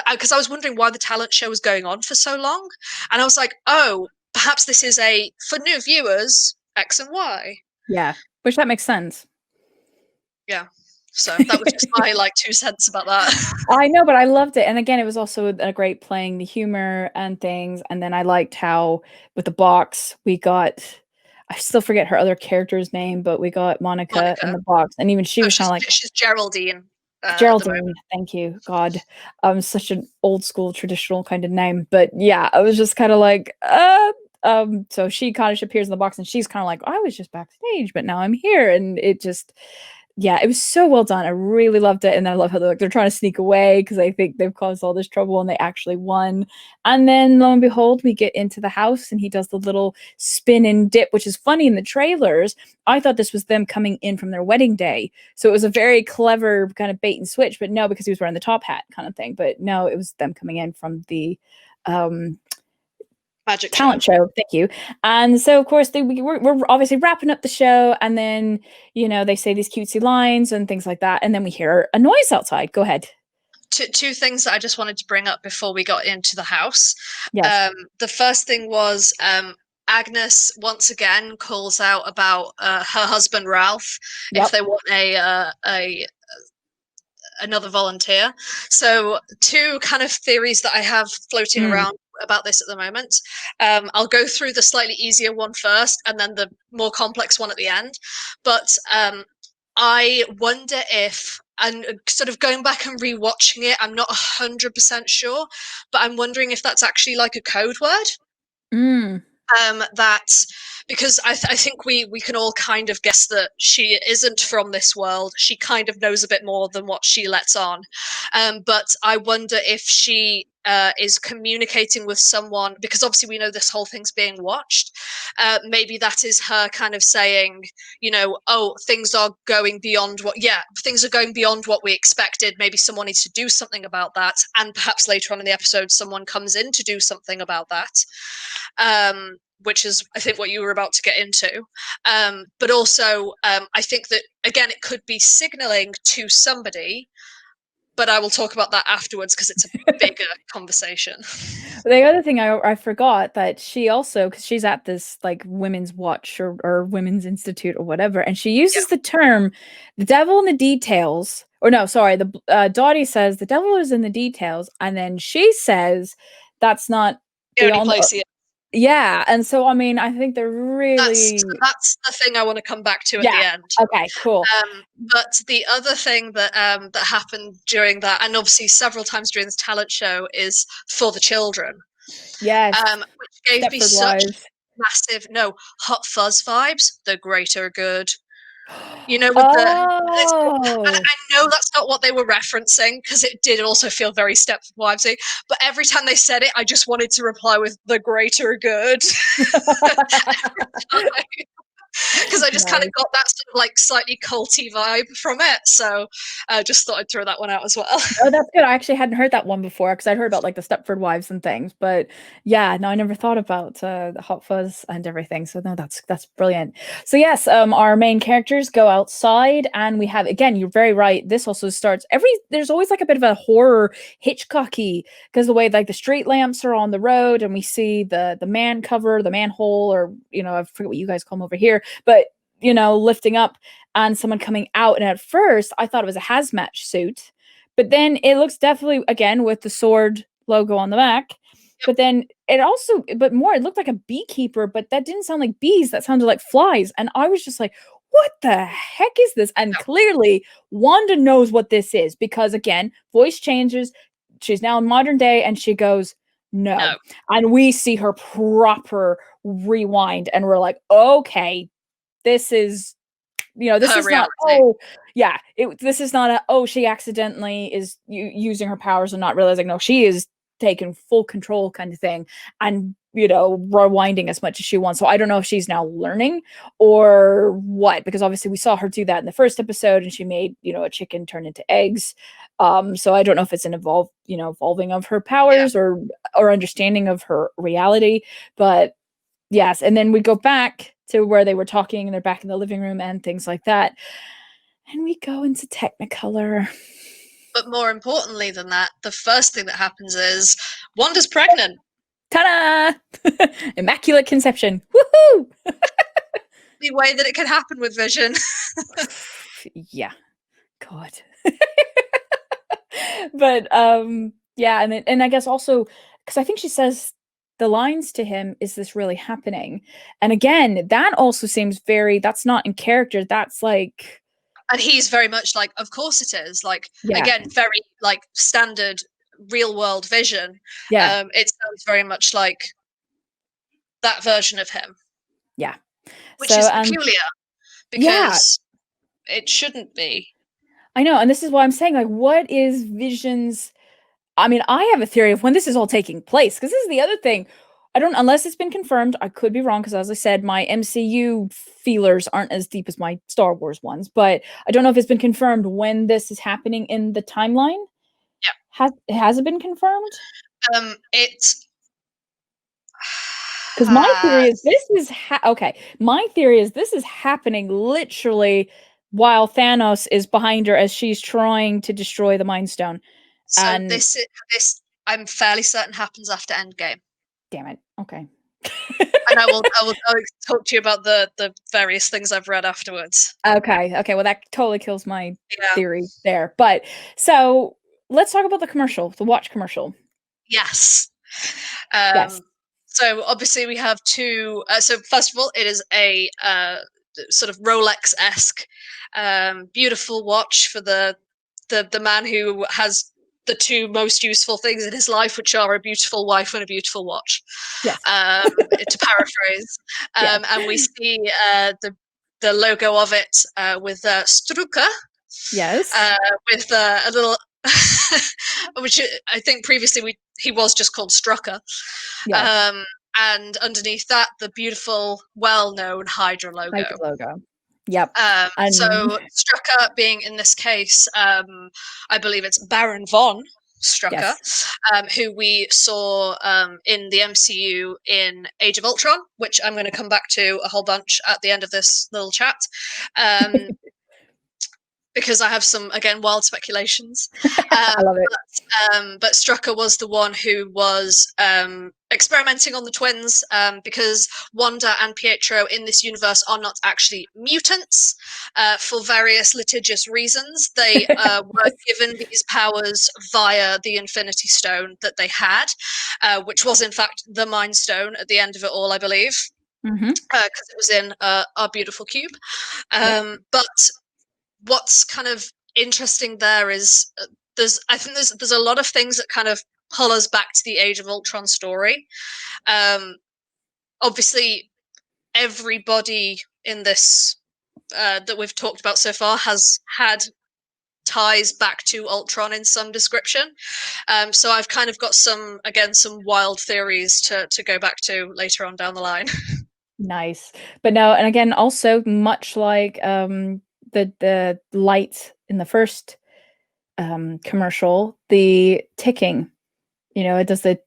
because I was wondering why the talent show was going on for so long, and I was like, oh, perhaps this is for new viewers, X and Y. Yeah, which that makes sense. Yeah, so that was just my 2 cents about that. I know, but I loved it, and again, it was also a great playing the humor and things, and then I liked how with the box we got, I still forget her other character's name, but we got Monica in the box, and even she was kind of like, she's Geraldine. Geraldine, thank you, God, such an old school traditional kind of name, but yeah, I was just kind of like, so she kind of appears in the box, and she's kind of like, I was just backstage, but now I'm here, and it just, yeah, it was so well done. I really loved it, and I love how they're trying to sneak away because I think they've caused all this trouble, and they actually won. And then lo and behold, we get into the house, and he does the little spin and dip, which is funny in the trailers. I thought this was them coming in from their wedding day, so it was a very clever kind of bait and switch. But no, because he was wearing the top hat kind of thing. But no, it was them coming in from the Magic talent show. Thank you. And so, of course, we're obviously wrapping up the show, and then they say these cutesy lines and things like that, and then we hear a noise outside. Go ahead. Two things that I just wanted to bring up before we got into the house. Yes. The first thing was Agnes once again calls out about her husband Ralph, if they want another volunteer. So 2 kind of theories that I have floating around about this at the moment. I'll go through the slightly easier one first, and then the more complex one at the end. But I wonder if, and sort of going back and rewatching it, I'm not 100% sure, but I'm wondering if that's actually like a code word. That, because I think we can all kind of guess that she isn't from this world. She kind of knows a bit more than what she lets on. But I wonder if she is communicating with someone, because obviously we know this whole thing's being watched. Maybe that is her kind of saying, oh, things are going beyond what we expected. Maybe someone needs to do something about that. And perhaps later on in the episode, someone comes in to do something about that. Which is, I think, what you were about to get into. But also, I think that, again, it could be signaling to somebody, but I will talk about that afterwards because it's a bigger conversation. The other thing I forgot that she also, because she's at this women's watch or women's institute or whatever, and she uses the term "the devil in the details." Or no, sorry, the Dottie says the devil is in the details, and then she says that's not the only place. Yeah, and so I mean, I think they're really that's the thing I want to come back to at the end. Okay, cool. But the other thing that that happened during that, and obviously several times during this talent show, is For the Children. Yes. Which gave me such massive Hot Fuzz vibes. The greater good. With and I know that's not what they were referencing, because it did also feel very Stepford-wivesy, but every time they said it, I just wanted to reply with the greater good. Because I just kind of got that sort of slightly culty vibe from it, so I just thought I'd throw that one out as well. Oh, that's good. I actually hadn't heard that one before, because I'd heard about the Stepford Wives and things, but yeah, no, I never thought about the Hot Fuzz and everything. So no, that's brilliant. So yes, our main characters go outside, and we have, again, you're very right. This also starts there's always a bit of a horror Hitchcocky, because the way the street lamps are on the road, and we see the man cover, the manhole, or I forget what you guys call them over here, but lifting up and someone coming out. And at first I thought it was a hazmat suit, but then it looks definitely, again, with the sword logo on the back. But then it also, but more, it looked like a beekeeper, but that didn't sound like bees. That sounded like flies. And I was just like, what the heck is this? And clearly Wanda knows what this is because, again, voice changes. She's now in modern day and she goes, no. And we see her proper rewind and we're like, okay, this is, this Her is reality. not, this is not she accidentally is using her powers and not realizing, no, she is taking full control kind of thing and, rewinding as much as she wants. So I don't know if she's now learning or what, because obviously we saw her do that in the first episode and she made, a chicken turn into eggs. So I don't know if it's an evolving of her powers or understanding of her reality, but yes. And then we go back to where they were talking and they're back in the living room and things like that. And we go into Technicolor. But more importantly than that, the first thing that happens is Wanda's pregnant. Ta-da! Immaculate conception. Woohoo! The way that it can happen with Vision. Yeah. God. But yeah, and I guess also because I think she says the lines to him, is this really happening? And again, that also seems that's not in character. That's like, and he's very much like, of course it is. Like, again, very like standard real world Vision. Yeah. It sounds very much like that version of him. Yeah. Which is peculiar because it shouldn't be. I know. And this is why I'm saying, like, what is Vision's? I mean, I have a theory of when this is all taking place, because this is the other thing. I don't, unless it's been confirmed, I could be wrong, because as I said, my MCU feelers aren't as deep as my Star Wars ones, but I don't know if it's been confirmed when this is happening in the timeline. Yeah. Has it been confirmed? It's because my theory is this is my theory is this is happening literally while Thanos is behind her as she's trying to destroy the Mind Stone. So and this I'm fairly certain happens after Endgame. Damn it. Okay. And I will talk to you about the various things I've read afterwards. Okay. Well, that totally kills my theory there. But so let's talk about the watch commercial. Yes. Yes. So obviously we have two. So first of all, it is a sort of Rolex-esque, beautiful watch for the man who has the two most useful things in his life, which are a beautiful wife and a beautiful watch. Yes. To paraphrase. And we see the logo of it with Strucker. Yes. With a little, which I think previously he was just called Strucker. Yes. And underneath that, the beautiful, well-known Hydra logo. Yep. So Strucker being in this case, I believe it's Baron von Strucker, who we saw in the MCU in Age of Ultron, which I'm going to come back to a whole bunch at the end of this little chat. Because I have some, again, wild speculations. I love it. But Strucker was the one who was experimenting on the twins because Wanda and Pietro in this universe are not actually mutants for various litigious reasons. They were given these powers via the Infinity Stone that they had, which was in fact the Mind Stone at the end of it all, I believe, because it was in our beautiful cube. But what's kind of interesting there is there's a lot of things that kind of pull us back to the Age of Ultron story. Obviously, everybody in this that we've talked about so far has had ties back to Ultron in some description. So I've kind of got some wild theories to go back to later on down the line. Nice. But no, and again, also much like the light in the first commercial, the ticking, it does it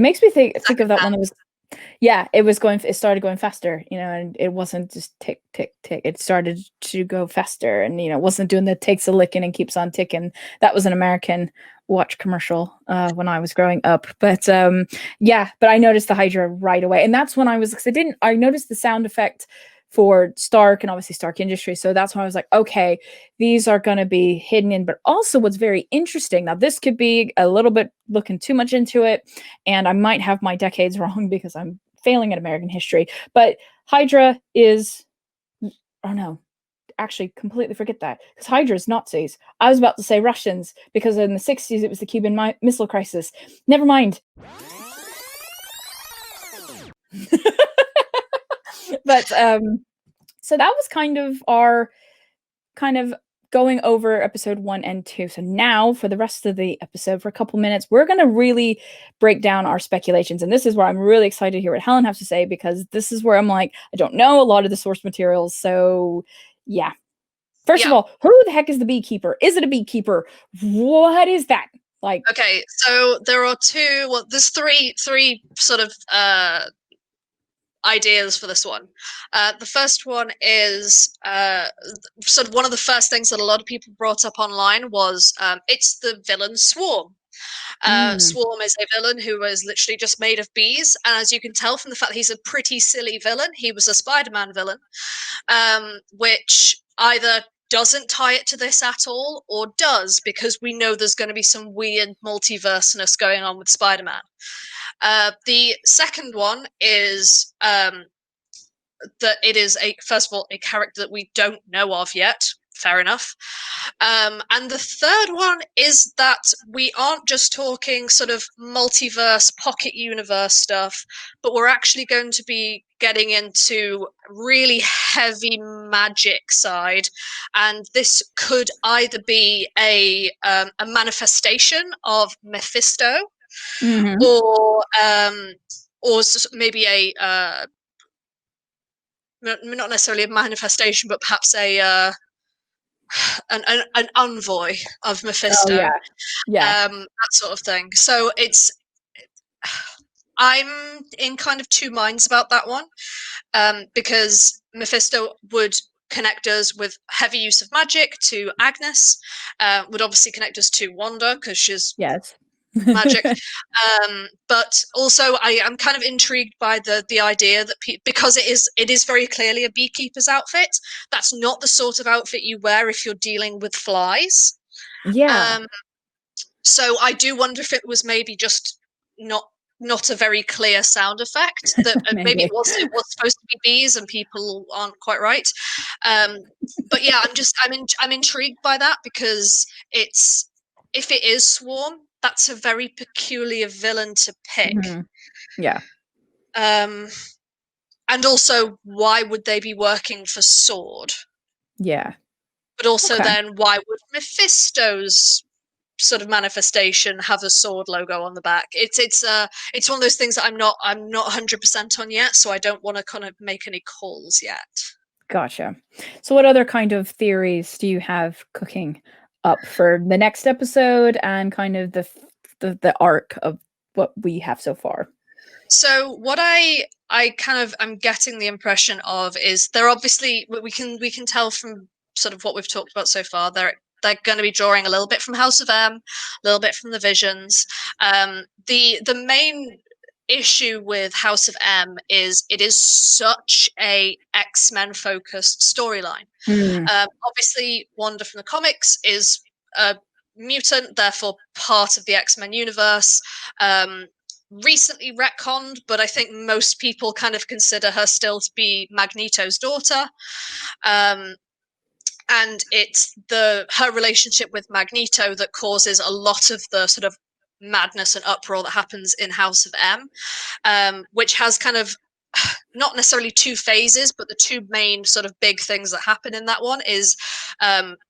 makes me think of that one that was, it started going faster, and it wasn't just tick, tick, tick. It started to go faster and, it wasn't doing the takes a licking and keeps on ticking. That was an American watch commercial when I was growing up. But but I noticed the Hydra right away. And that's when I noticed the sound effect for Stark and obviously Stark Industries. So that's when I was like, okay, these are going to be hidden in. But also, what's very interesting now, this could be a little bit looking too much into it, and I might have my decades wrong because I'm failing at American history. But Hydra is, oh no, actually completely forget that because Hydra is Nazis. I was about to say Russians because in the 60s it was the Cuban Missile Crisis. Never mind. But so that was kind of our kind of going over episode 1 and 2. So now for the rest of the episode, for a couple minutes, we're going to really break down our speculations. And this is where I'm really excited to hear what Helen has to say, because this is where I'm like, I don't know a lot of the source materials. So yeah. First of all, who the heck is the beekeeper? Is it a beekeeper? What is that? Like, okay, so there are there's three sort of ideas for this one. The first one is sort of one of the first things that a lot of people brought up online was it's the villain Swarm. Swarm is a villain who is literally just made of bees, and as you can tell from the fact that he's a pretty silly villain, he was a Spider-Man villain, which either doesn't tie it to this at all or does, because we know there's going to be some weird multiverseness going on with Spider-Man. The second one is that it is first of all a character that we don't know of yet. Fair enough. And the third one is that we aren't just talking sort of multiverse, pocket universe stuff, but we're actually going to be getting into really heavy magic side. And this could either be a manifestation of Mephisto, or maybe not necessarily a manifestation, but perhaps an envoy of Mephisto. oh yeah, That sort of thing. So I'm in kind of two minds about that one, because Mephisto would connect us with heavy use of magic to Agnes, would obviously connect us to Wanda because she's yes. magic. But also I am kind of intrigued by the idea that because it is very clearly a beekeeper's outfit, that's not the sort of outfit you wear if you're dealing with flies. Yeah. So I do wonder if it was maybe just not a very clear sound effect, that maybe it was supposed to be bees and people aren't quite right. But yeah, I'm intrigued by that, because if it is Swarm, that's a very peculiar villain to pick. Yeah. And also, why would they be working for Sword? Yeah. But also Okay. then, why would Mephisto's sort of manifestation have a sword logo on the back? It's one of those things that I'm not 100% on yet, so I don't want to kind of make any calls yet. Gotcha. So what other kind of theories do you have cooking up for the next episode and kind of the arc of what we have so far? So what I kind of am getting the impression of is they're obviously, we can tell from sort of what we've talked about so far, they're going to be drawing a little bit from House of M, a little bit from the Visions. The main issue with House of M is it is such a X-Men focused storyline. Obviously, Wanda from the comics is a mutant, therefore part of the X-Men universe. Recently retconned, but I think most people kind of consider her still to be Magneto's daughter. And it's her relationship with Magneto that causes a lot of the sort of madness and uproar that happens in House of M, which has kind of not necessarily two phases, but the two main sort of big things that happen in that one is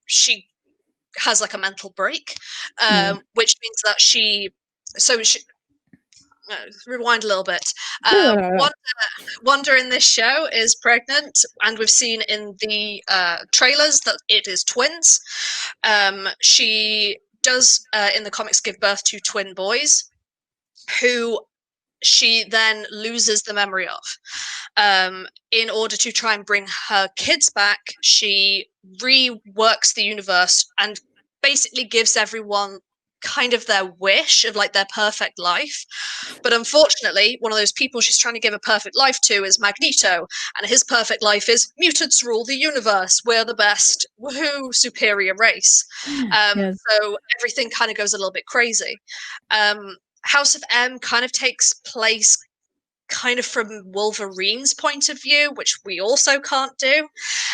she has like a mental break, which means that she rewind a little bit. Wanda in this show is pregnant, and we've seen in the trailers that it is twins. She does in the comics give birth to twin boys, who she then loses the memory of. In order to try and bring her kids back, she reworks the universe and basically gives everyone kind of their wish of like their perfect life. But unfortunately, one of those people she's trying to give a perfect life to is Magneto, and his perfect life is mutants rule the universe. We're the best, woohoo, superior race. Yes. So everything kind of goes a little bit crazy. House of M kind of takes place kind of from Wolverine's point of view, which we also can't do.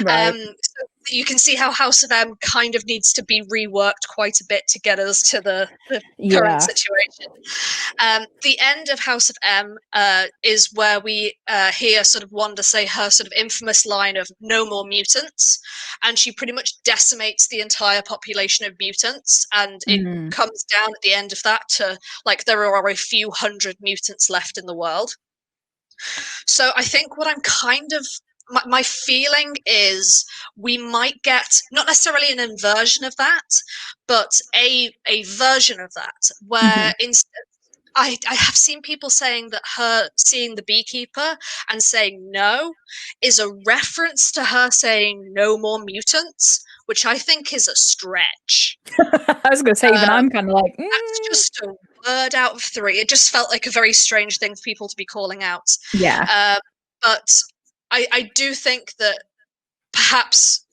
Right. So you can see how House of M kind of needs to be reworked quite a bit to get us to the current Yeah. situation. The end of House of M is where we hear sort of Wanda say her sort of infamous line of "no more mutants," and she pretty much decimates the entire population of mutants, and it comes down at the end of that to like there are a few hundred mutants left in the world. So I think what I'm kind of my feeling is we might get not necessarily an inversion of that, but a version of that where instead I have seen people saying that her seeing the beekeeper and saying no is a reference to her saying no more mutants, which I think is a stretch. I was gonna say, even I'm kind of like, That's just a word out of three. It just felt like a very strange thing for people to be calling out. yeah. But I do think that perhaps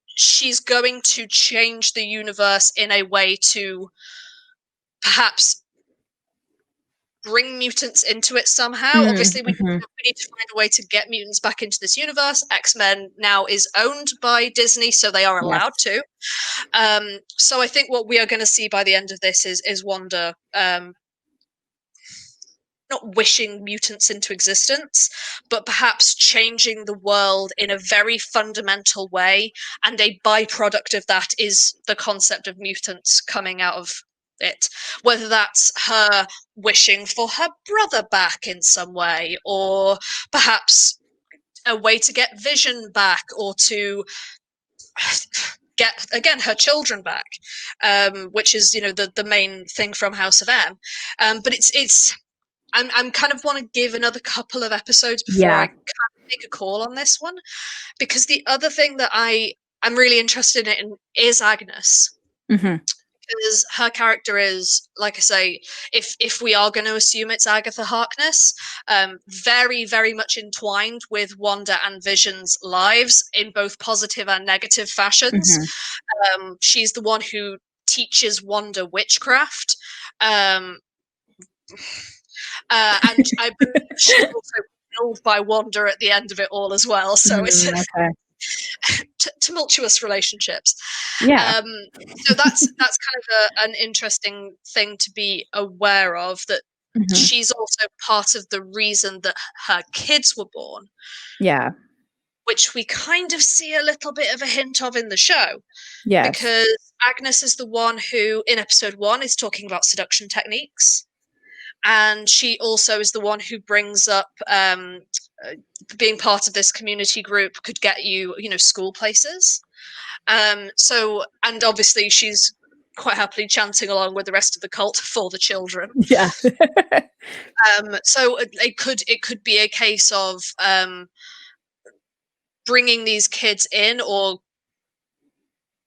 she's going to change the universe in a way to perhaps bring mutants into it somehow. Obviously, we need to find a way to get mutants back into this universe. X-Men now is owned by Disney, so they are allowed to. So I think what we are going to see by the end of this is Wanda not wishing mutants into existence, but perhaps changing the world in a very fundamental way. And a byproduct of that is the concept of mutants coming out of it. Whether that's her wishing for her brother back in some way, or perhaps a way to get Vision back, or to get again her children back, which is the main thing from House of M. But it's I'm kind of want to give another couple of episodes before I kind of make a call on this one, because the other thing that I'm really interested in is Agnes. Because her character is, like I say, if we are going to assume it's Agatha Harkness, very, very much entwined with Wanda and Vision's lives in both positive and negative fashions. She's the one who teaches Wanda witchcraft. And I believe she's also killed by Wanda at the end of it all as well. So it's tumultuous relationships. Yeah. So that's kind of an interesting thing to be aware of, that she's also part of the reason that her kids were born. Yeah. Which we kind of see a little bit of a hint of in the show. Yes. Because Agnes is the one who, in episode 1, is talking about seduction techniques. And she also is the one who brings up being part of this community group could get you, school places. So, and obviously she's quite happily chanting along with the rest of the cult for the children. Yeah. So it could be a case of bringing these kids in, or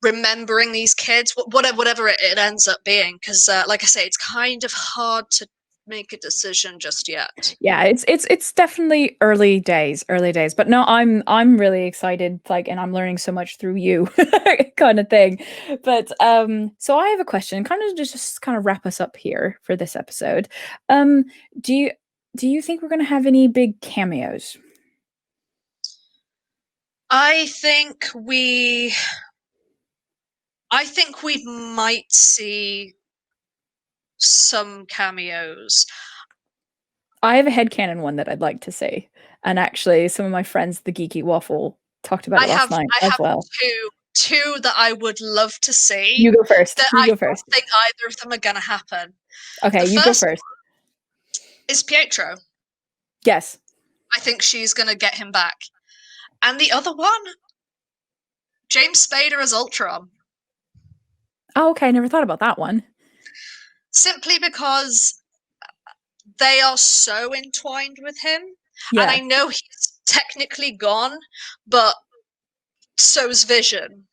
remembering these kids, whatever it ends up being. Because, like I say, it's kind of hard to make a decision just yet. Yeah, it's definitely early days, but no, I'm really excited, like, and I'm learning so much through you kind of thing. But so I have a question, kind of just kind of wrap us up here for this episode. Do you think we're going to have any big cameos? I think we might see some cameos. I have a headcanon one that I'd like to see. And actually, some of my friends, the Geeky Waffle, talked about it last night as well. Two that I would love to see. You go first. I don't think either of them are going to happen. Okay, you go first. Is Pietro. Yes. I think she's going to get him back. And the other one, James Spader as Ultron. Oh, okay. I never thought about that one. Simply because they are so entwined with him. Yeah. And I know he's technically gone, but so's Vision.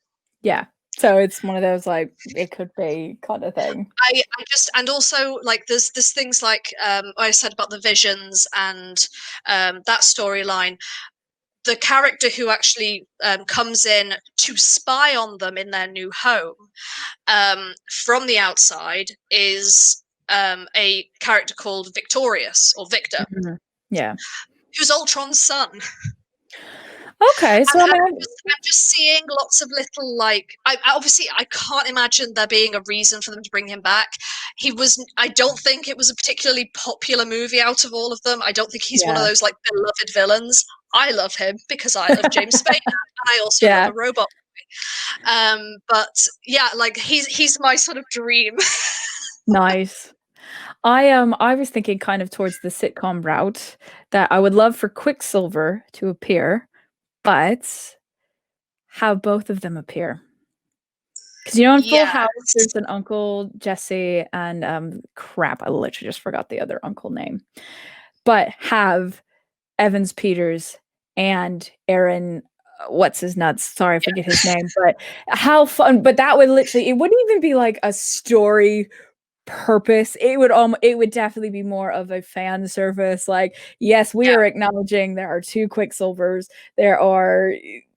Yeah. So it's one of those like it could be kind of thing. I just, and also like there's things like I said about the visions and that storyline. The character who actually comes in to spy on them in their new home from the outside is a character called Victorious or Victor, Mm-hmm. Yeah. who's Ultron's son. Okay, so And I mean, I'm just seeing lots of little like obviously I can't imagine there being a reason for them to bring him back. I don't think it was a particularly popular movie out of all of them. I don't think he's one of yeah, those like beloved villains. I love him because I love James Spader and I also love yeah, a robot movie. But yeah, like he's my sort of dream. nice. I was thinking kind of towards the sitcom route that I would love for Quicksilver to appear, but have both of them appear. Because you know in Full House Yes. there's an Uncle Jesse and crap, I literally just forgot the other uncle name. But have Evans Peters and Aaron what's his nuts? Sorry, I forget his name, but how fun. But that would literally it wouldn't even be like a story purpose. It would definitely be more of a fan service. Like, yes, we Yeah. are acknowledging there are two Quicksilvers. There are,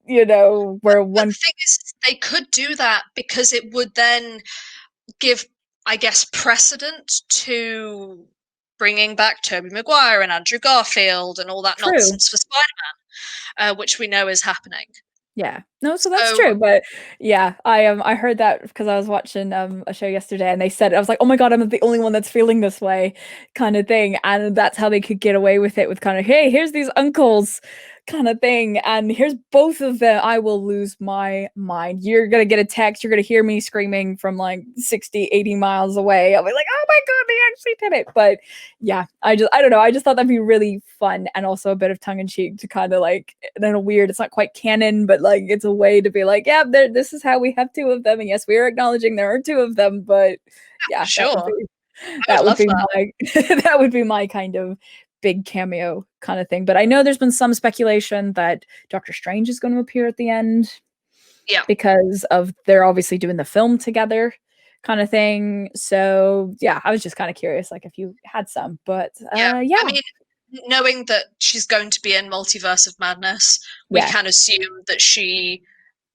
you know, where But one. the thing is, they could do that because it would then give, I guess, precedent to bringing back Tobey Maguire and Andrew Garfield and all that True. nonsense for Spider-Man, which we know is happening. Yeah. No, so that's So true. But yeah, I heard that because I was watching a show yesterday and they said it. I was like, oh my God, I'm the only one that's feeling this way kind of thing. And that's how they could get away with it with kind of, hey, here's these uncles kind of thing. And here's both of them. I will lose my mind. You're gonna get a text, you're gonna hear me screaming from like 60, 80 miles away. I'll be like, oh my God, they actually did it. But yeah, I don't know. I just thought that'd be really fun and also a bit of tongue in cheek to kind of like, in a weird, it's not quite canon, but like it's a way to be like, yeah, this is how we have two of them. And yes, we are acknowledging there are two of them, but yeah, sure, I would that would love be that. my that would be my kind of big cameo kind of thing. But I know there's been some speculation that Doctor Strange is going to appear at the end Yeah, because of they're obviously doing the film together kind of thing. So yeah, I was just kind of curious, like if you had some, but yeah. yeah, I mean, knowing that she's going to be in Multiverse of Madness, we yeah, can assume that she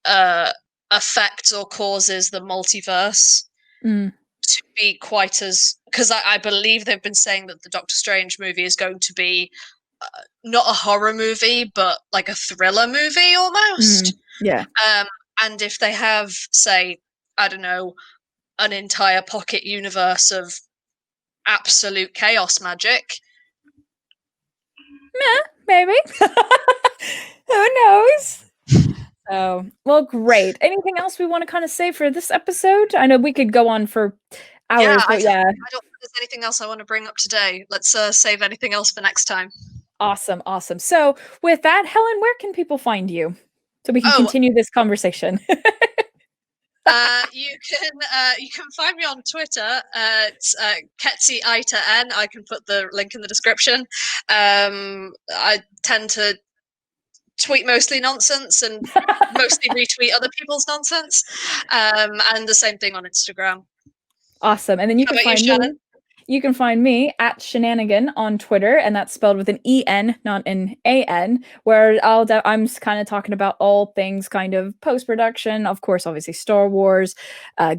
uh, affects or causes the multiverse mm, to be quite as, because I believe they've been saying that the Doctor Strange movie is going to be not a horror movie, but like a thriller movie almost. yeah. Um, and if they have, say, I don't know, an entire pocket universe of absolute chaos magic. Maybe. Who knows? Oh, well, great. Anything else we want to kind of say for this episode? I know we could go on for Yeah, hours, but yeah, I don't think there's anything else I want to bring up today. Let's save anything else for next time. awesome, awesome. So, with that, Helen, where can people find you so we can Oh, continue this conversation? you can find me on Twitter at Ketsi Ita N. I can put the link in the description. I tend to tweet mostly nonsense and mostly retweet other people's nonsense. And the same thing on Instagram. Awesome. And then you How can about you, find Shannon? me. You can find me at Shenanigen on Twitter, and that's spelled with an E-N, not an A-N, where I'm kind of talking about all things kind of post-production, of course, obviously Star Wars,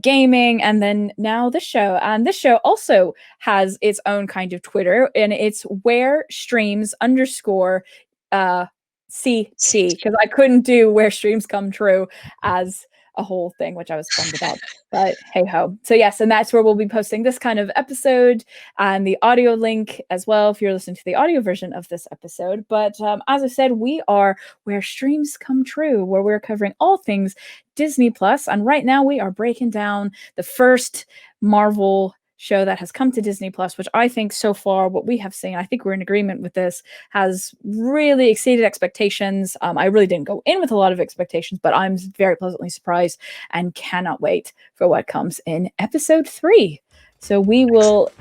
gaming, and then now this show. And this show also has its own kind of Twitter, and it's where streams underscore CT, because I couldn't do where streams come true as a whole thing, which I was bummed about. But hey ho. So yes, and that's where we'll be posting this kind of episode and the audio link as well if you're listening to the audio version of this episode. But as I said, we are where streams come true, where we're covering all things Disney Plus, and right now we are breaking down the first Marvel show that has come to Disney Plus, which I think so far what we have seen, I think we're in agreement with this, has really exceeded expectations. I really didn't go in with a lot of expectations, but I'm very pleasantly surprised and cannot wait for what comes in episode 3. So we will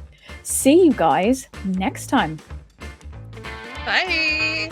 see you guys next time. Bye.